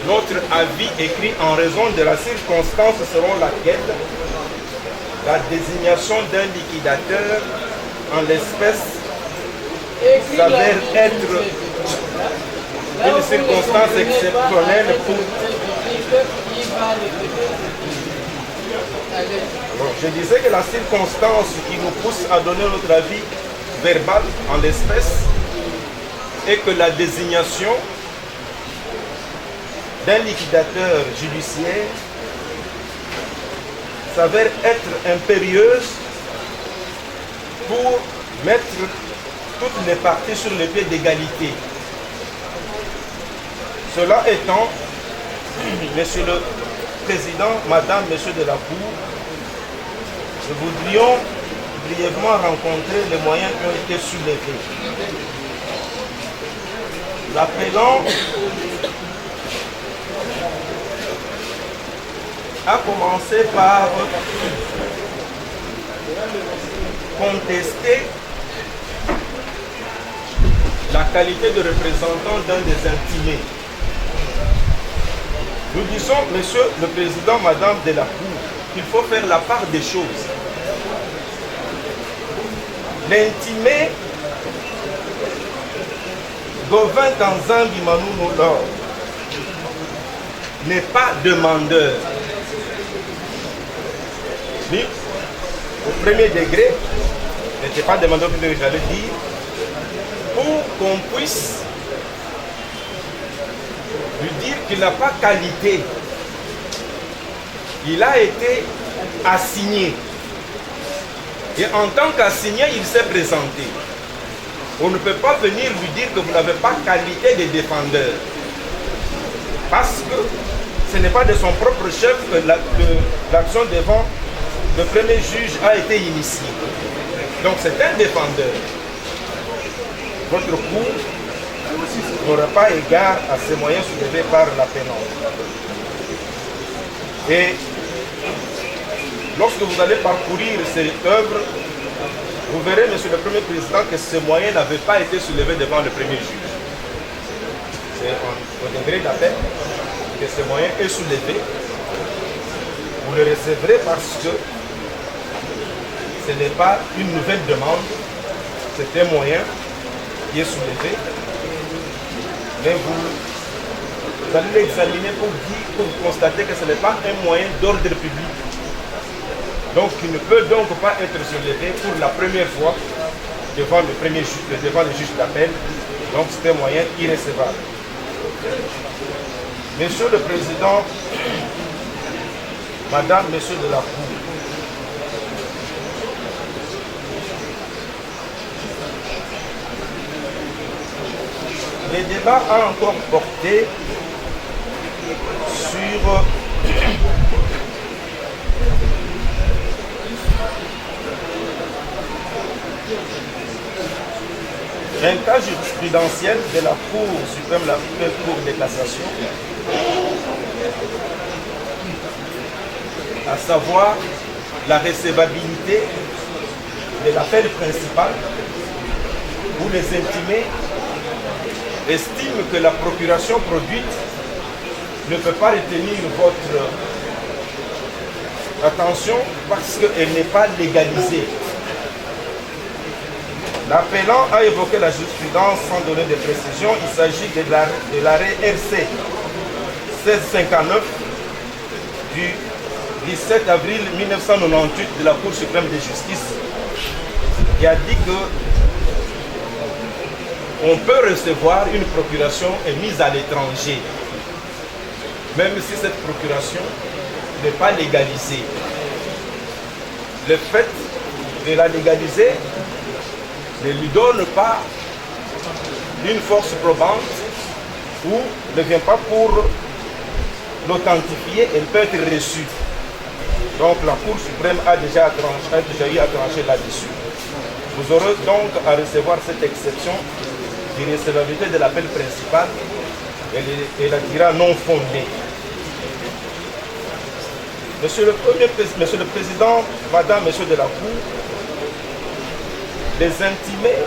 notre avis écrit en raison de la circonstance selon laquelle la désignation d'un liquidateur en l'espèce s'avère être une circonstance exceptionnelle pour... Alors, je disais que la circonstance qui nous pousse à donner notre avis verbal en l'espèce est que la désignation d'un liquidateur judiciaire s'avère être impérieuse pour mettre toutes les parties sur le pied d'égalité. Cela étant, Monsieur le Président, Madame, Monsieur de la Cour, nous voudrions brièvement rencontrer les moyens qui ont été soulevés. L'appelant a commencé par contester la qualité de représentant d'un des intimés. Nous disons, Monsieur le Président, Madame de la Cour, qu'il faut faire la part des choses. L'intimé Gauvin Tanzambi Manouno Lor n'est pas demandeur. Ni au premier degré, n'était pas demandeur, j'allais dire, pour qu'on puisse lui dire qu'il n'a pas qualité. Il a été assigné. Et en tant qu'assigné, il s'est présenté. On ne peut pas venir lui dire que vous n'avez pas qualité de défendeur. Parce que ce n'est pas de son propre chef que l'action devant le premier juge a été initiée. Donc c'est un défendeur. Votre cour n'aura pas égard à ces moyens soulevés par l'appellant. Et lorsque vous allez parcourir cette œuvre, vous verrez, Monsieur le Premier Président, que ce moyen n'avait pas été soulevé devant le premier juge. C'est au degré d'appel que ce moyen est soulevé. Vous le recevrez parce que ce n'est pas une nouvelle demande, c'est un moyen qui est soulevé. Mais vous allez l'examiner pour constater que ce n'est pas un moyen d'ordre public. Donc il ne peut donc pas être soulevé pour la première fois devant le juge d'appel. Donc c'est un moyen irrécevable. Monsieur le Président, Madame, Monsieur de la Cour, le débat a encore porté sur un cas jurisprudentiel de la Cour suprême, la Cour de cassation, à savoir la recevabilité de l'appel principal où les intimés estiment que la procuration produite ne peut pas retenir votre attention parce qu'elle n'est pas légalisée. L'appelant a évoqué la jurisprudence sans donner de précision. Il s'agit de l'arrêt RC 1659 du 17 avril 1998 de la Cour suprême de justice qui a dit que on peut recevoir une procuration émise à l'étranger, même si cette procuration n'est pas légalisée. Le fait de la légaliser ne lui donne pas une force probante ou ne vient pas pour l'authentifier, elle peut être reçue. Donc la Cour suprême a déjà eu à trancher là-dessus. Vous aurez donc à recevoir cette exception d'irrecevabilité de l'appel principal et la dira non fondée. Monsieur le Président, Madame, Monsieur de la Cour, les intimés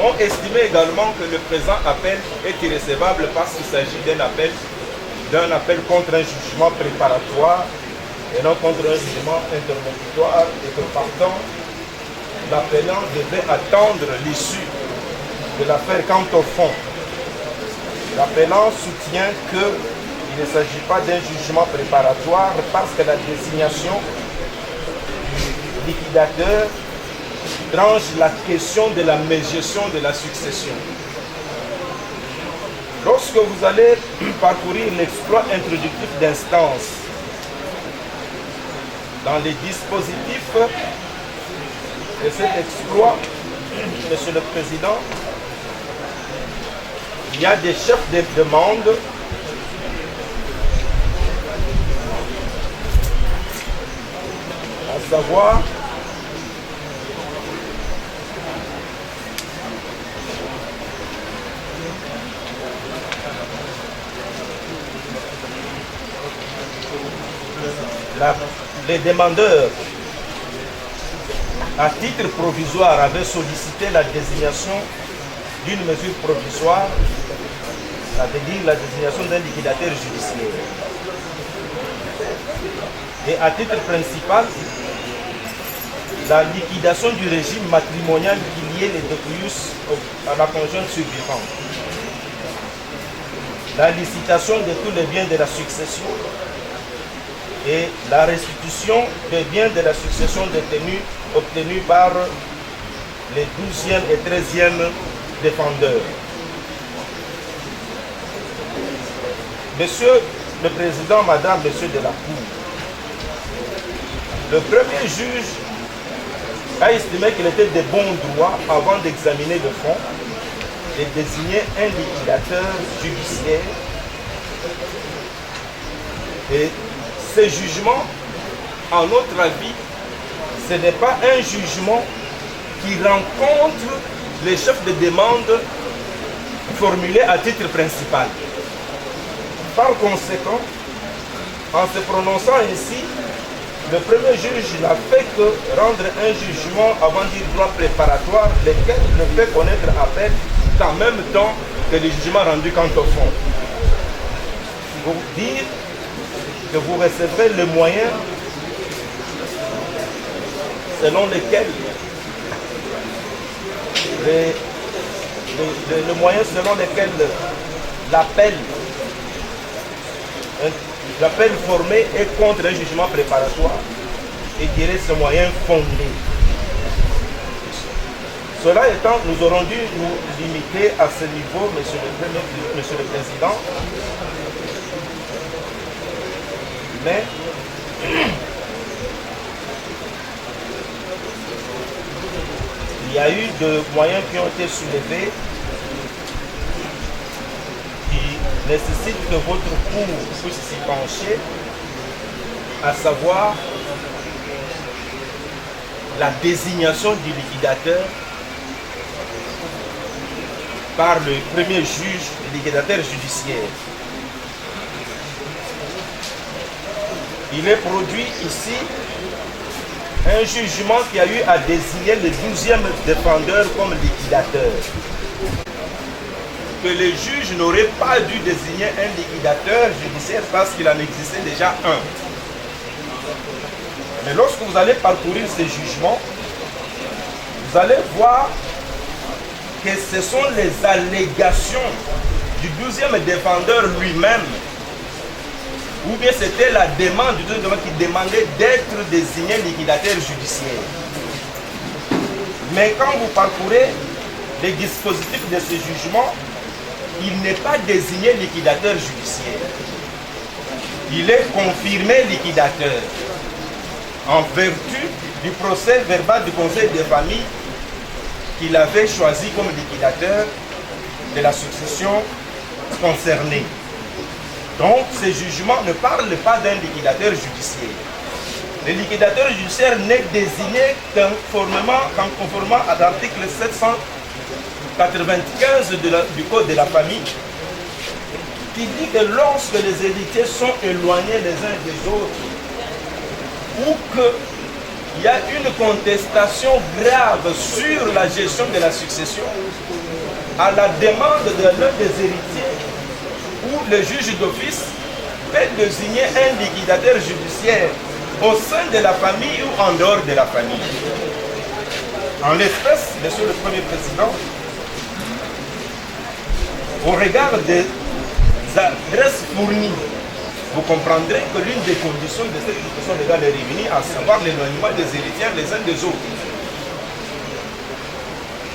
ont estimé également que le présent appel est irrécevable parce qu'il s'agit d'un appel contre un jugement préparatoire et non contre un jugement interlocutoire et que partant, l'appelant devait attendre l'issue de l'affaire quant au fond. L'appelant soutient qu'il ne s'agit pas d'un jugement préparatoire parce que la désignation du liquidateur tranche la question de la médiation de la succession. Lorsque vous allez parcourir l'exploit introductif d'instance dans les dispositifs de cet exploit, Monsieur le Président, il y a des chefs de demande à savoir les demandeurs, à titre provisoire, avaient sollicité la désignation d'une mesure provisoire, c'est-à-dire la désignation d'un liquidateur judiciaire. Et à titre principal, la liquidation du régime matrimonial qui liait les dépouillusses à la conjointe survivante. La licitation de tous les biens de la succession et la restitution des biens de la succession détenus obtenus par les 12e et 13e défendeurs. Monsieur le Président, Madame, Monsieur de la Cour, le premier juge a estimé qu'il était de bon droit, avant d'examiner le fond, de désigner un liquidateur judiciaire. Et ce jugement, en notre avis, ce n'est pas un jugement qui rencontre les chefs de demande formulés à titre principal. Par conséquent, en se prononçant ainsi, le premier juge n'a fait que rendre un jugement avant dire droit préparatoire, lequel ne fait connaître appel qu'en même temps que le jugement rendu quant au fond. Pour dire que vous recevrez le moyen selon lequel le moyen selon lequel l'appel formé est contre un jugement préparatoire et dirait ce moyen fondé. Cela étant, nous aurons dû nous limiter à ce niveau, Monsieur le Président. Mais il y a eu de moyens qui ont été soulevés qui nécessitent que votre cour puisse s'y pencher, à savoir la désignation du liquidateur par le premier juge, le liquidateur judiciaire. Il est produit ici un jugement qui a eu à désigner le 12e défendeur comme liquidateur. Que les juges n'auraient pas dû désigner un liquidateur judiciaire parce qu'il en existait déjà un. Mais lorsque vous allez parcourir ces jugements, vous allez voir que ce sont les allégations du 12e défendeur lui-même, ou bien c'était la demande du 12e défendeur qui demandait d'être désigné liquidateur judiciaire. Mais quand vous parcourez les dispositifs de ce jugement, il n'est pas désigné liquidateur judiciaire. Il est confirmé liquidateur en vertu du procès verbal du Conseil des familles qu'il avait choisi comme liquidateur de la succession concernée. Donc, ce jugement ne parle pas d'un liquidateur judiciaire. Le liquidateur judiciaire n'est désigné conformément à l'article 795 du Code de la famille, qui dit que lorsque les héritiers sont éloignés les uns des autres, ou qu'il y a une contestation grave sur la gestion de la succession, à la demande de l'un des héritiers, où le juge d'office peut désigner un liquidateur judiciaire au sein de la famille ou en dehors de la famille. En l'espèce, Monsieur le Premier Président, au regard des adresses fournies, vous comprendrez que l'une des conditions de cette discussion légale est réunie, à savoir l'éloignement des héritiers les uns des autres.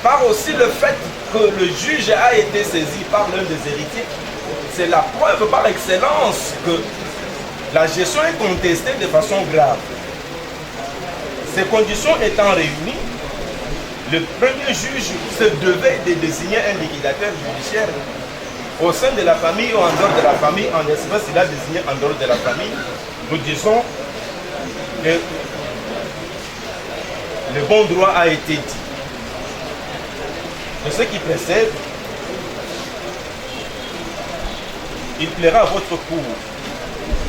Par aussi le fait que le juge a été saisi par l'un des héritiers, c'est la preuve par excellence que la gestion est contestée de façon grave. Ces conditions étant réunies, le premier juge se devait de désigner un liquidateur judiciaire au sein de la famille ou en dehors de la famille. En espèce, il a désigné en dehors de la famille. Nous disons que le bon droit a été dit. De ce qui précède, il plaira à votre cour,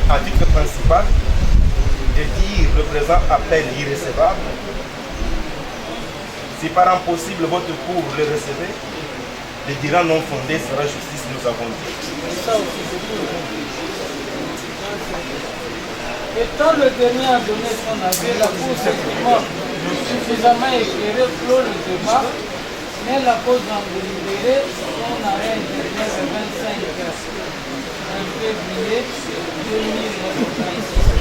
à titre principal, de dire le présent appel irrécevable. Si par impossible votre cour le recevait, le dira non fondé sera justice, nous avons dit. Étant le dernier à donner son avis, la Cour s'estimant suffisamment éclairée clôt le débat, mais la cause en délibéré, son arrêt intervient le 25 février 2026.